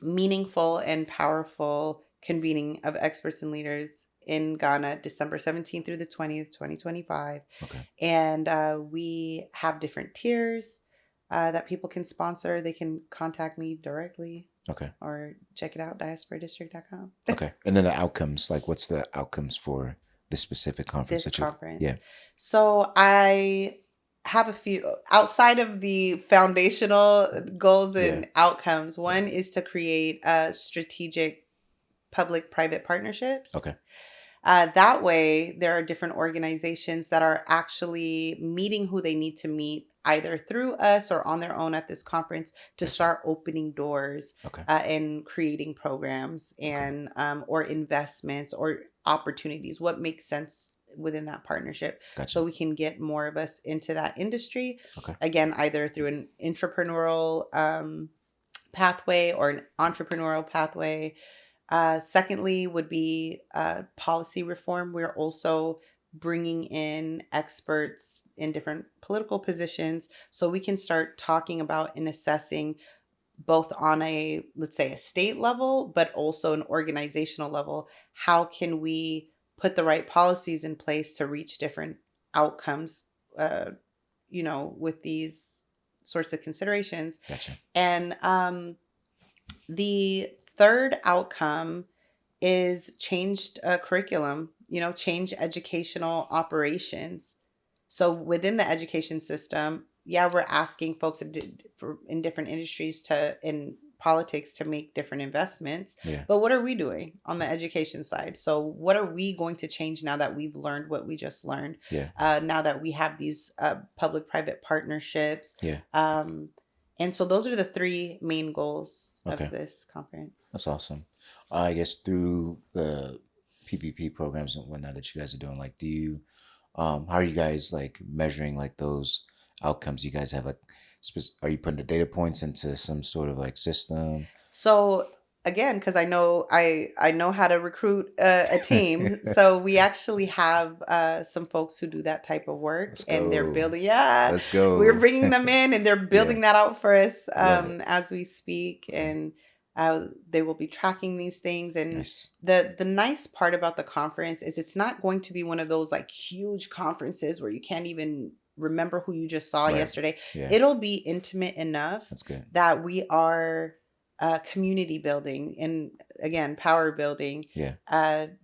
meaningful and powerful convening of experts and leaders in Ghana, December 17th through the 20th, 2025. Okay. And we have different tiers that people can sponsor. They can contact me directly. Okay. Or check it out, diasporadistrict.com. Okay. And then the outcomes, like what's the outcomes for this specific conference? This conference. Yeah. So I have a few outside of the foundational goals and outcomes. One is to create strategic public-private partnerships. Okay. That way, there are different organizations that are actually meeting who they need to meet, either through us or on their own at this conference, to start opening doors and creating programs and or investments or opportunities. What makes sense within that partnership, so we can get more of us into that industry. Again, either through an entrepreneurial pathway or an entrepreneurial pathway. Secondly would be policy reform. We're also bringing in experts in different political positions so we can start talking about and assessing both on let's say a state level, but also an organizational level. How can we put the right policies in place to reach different outcomes, with these sorts of considerations. And the third outcome is changed curriculum, change educational operations. So within the education system, we're asking folks in different industries in politics to make different investments. But what are we doing on the education side? So what are we going to change now that we've learned what we just learned? Now that we have these public-private partnerships. And so those are the three main goals of this conference. That's awesome. I guess through the PPP programs and whatnot that you guys are doing, like, how are you guys like measuring like those outcomes? You guys have like, are you putting the data points into some sort of like system? So again, because I know how to recruit a team. So we actually have some folks who do that type of work, and they're building. Let's go. We're bringing them in, and they're building that out for us as we speak, and they will be tracking these things. And the nice part about the conference is it's not going to be one of those like huge conferences where you can't even remember who you just saw yesterday. It'll be intimate enough that we are community building and again power building.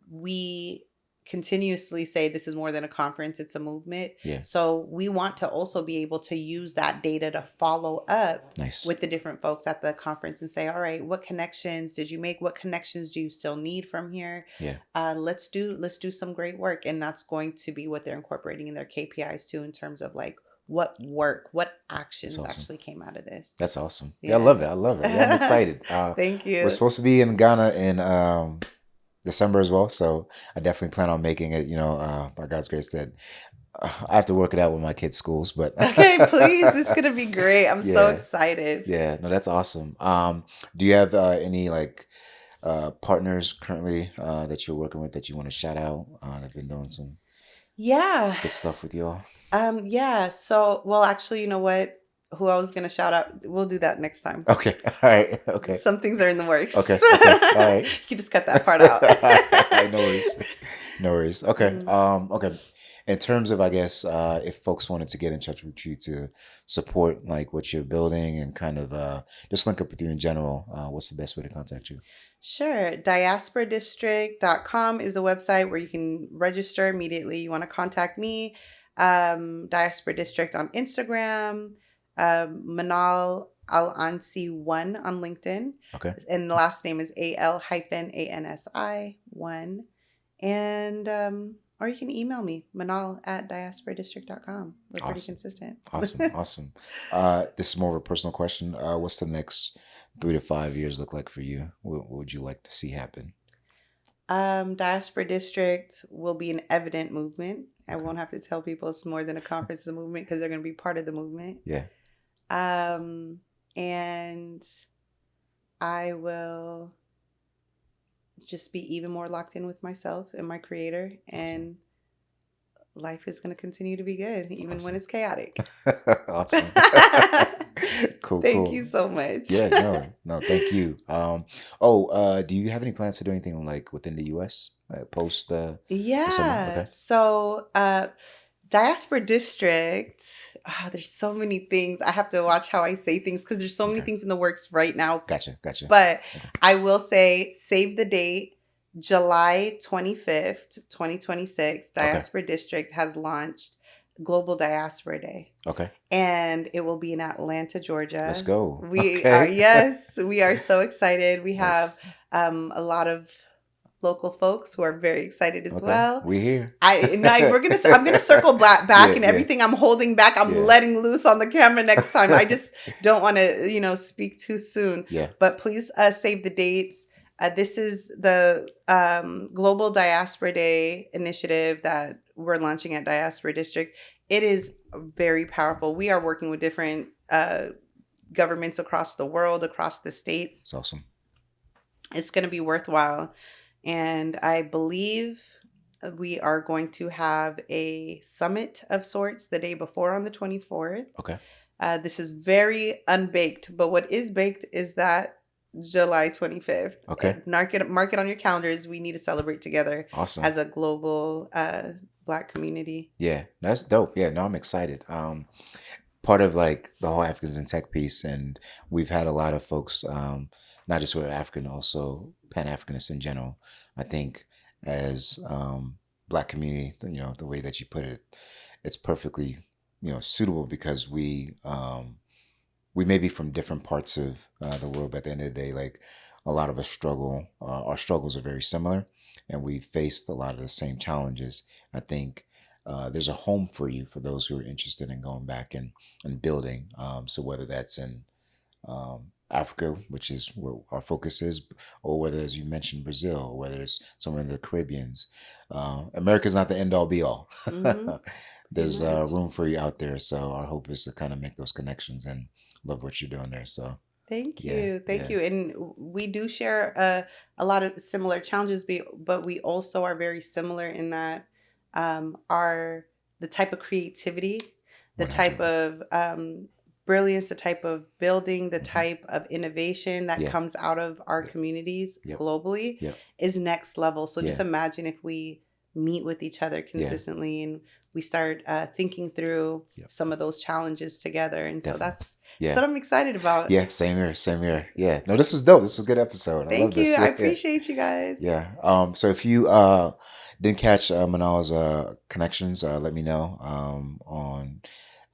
We continuously say this is more than a conference, it's a movement. So we want to also be able to use that data to follow up with the different folks at the conference and say, all right, what connections did you make? What connections do you still need from here? Let's do some great work. And that's going to be what they're incorporating in their KPIs too, in terms of like what actions actually came out of this. That's awesome. I love it. I'm excited. Thank you. We're supposed to be in Ghana in December as well, so I definitely plan on making it. By God's grace, that I have to work it out with my kids' schools, but okay, please, it's gonna be great. I'm so excited. No, that's awesome. Do you have any like partners currently that you're working with that you want to shout out? That've been doing some good stuff with y'all. So, well, actually, you know what? Who I was going to shout out, we'll do that next time. Okay. All right. Okay. Some things are in the works. Okay. All right. You can just cut that part out. No worries. Okay. Okay. In terms of, I guess, if folks wanted to get in touch with you to support like what you're building and kind of just link up with you in general, what's the best way to contact you? Sure. Diasporadistrict.com is a website where you can register immediately. You want to contact me, Diaspora District on Instagram, Manal Al-ansi 1 on LinkedIn. Okay. And the last name is AL-ANSI 1. And, or you can email me, manal@diasporadistrict.com. We're pretty Awesome. consistent. Awesome. Awesome. This is more of a personal question. What's the next 3 to 5 years look like for you? What would you like to see happen? Diaspora District will be an evident movement. I Okay. won't have to tell people it's more than a conference, it's a movement because they're going to be part of the movement. Yeah. And I will just be even more locked in with myself and my creator, and life is going to continue to be good, even when Awesome. it's chaotic. Awesome. Cool, Thank you cool. so much. Yeah, no, thank you. Do you have any plans to do anything like within the US post the summer? Yeah. Okay. So, Diaspora District, there's so many things. I have to watch how I say things because there's so many Okay. things in the works right now. Gotcha. Gotcha. But Okay. I will say, save the date, July 25th, 2026. Okay. Diaspora District has launched Global Diaspora Day. Okay. And it will be in Atlanta, Let's Georgia. go. We are, Okay. yes, we are so excited. We have Nice. a lot of local folks who are very excited as Okay. well. We here. I'm gonna circle back Yeah, and yeah, everything I'm holding back, I'm yeah. letting loose on the camera next time. I just don't want to, speak too soon. Yeah. But please save the dates. This is the Global Diaspora Day initiative that we're launching at Diaspora District. It is very powerful. We are working with different governments across the world, across the states. It's awesome. It's going to be worthwhile. And I believe we are going to have a summit of sorts the day before on the 24th. Okay. This is very unbaked, but what is baked is that July 25th. Okay. Mark it on your calendars. We need to celebrate together Awesome. as a global Black community. Yeah, that's dope. Yeah, no, I'm excited. Part of like the whole Africans in Tech piece, and we've had a lot of folks, not just who are African, also Pan-Africanists in general. I think as Black community, the way that you put it, it's perfectly, suitable because we may be from different parts of the world, but at the end of the day, like a lot of us struggle. Our struggles are very similar, and we faced a lot of the same challenges. I think there's a home for you for those who are interested in going back and building. So whether that's in Africa, which is where our focus is, or whether, as you mentioned, Brazil, or whether it's somewhere in the Caribbeans, America's not the end all be all. Mm-hmm. There's room for you out there. So our hope is to kind of make those connections and love what you're doing there. So Thank yeah, you. Thank yeah. you. And we do share a lot of similar challenges, but we also are very similar in that our the type of creativity, the type 100. of brilliance, the type of building, the Mhm. type of innovation that Yeah. comes out of our Yep. communities Yep. globally Yep. is next level. So just Yeah. imagine if we meet with each other Yeah. consistently and we start thinking through Yep. some of those challenges together. And so Definitely. that's Yeah. what I'm excited about. Yeah. Same here. Same here. Yeah. No, this was dope. This was a good episode. I love Thank you. this. I Yeah. Yeah. appreciate you guys. Yeah. So if you didn't catch Manal's connections, let me know on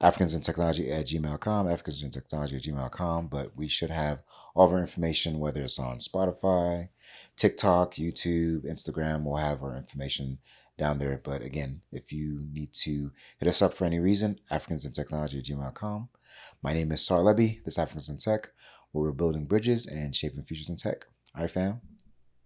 africansintechnology@gmail.com, africansintechnology@gmail.com. But we should have all of our information, whether it's on Spotify, TikTok, YouTube, Instagram. We'll have our information down there. But again, if you need to hit us up for any reason, africansintechnology@gmail.com. My name is Lebbie. This is Africans in Tech, where we're building bridges and shaping futures in tech. All right, fam.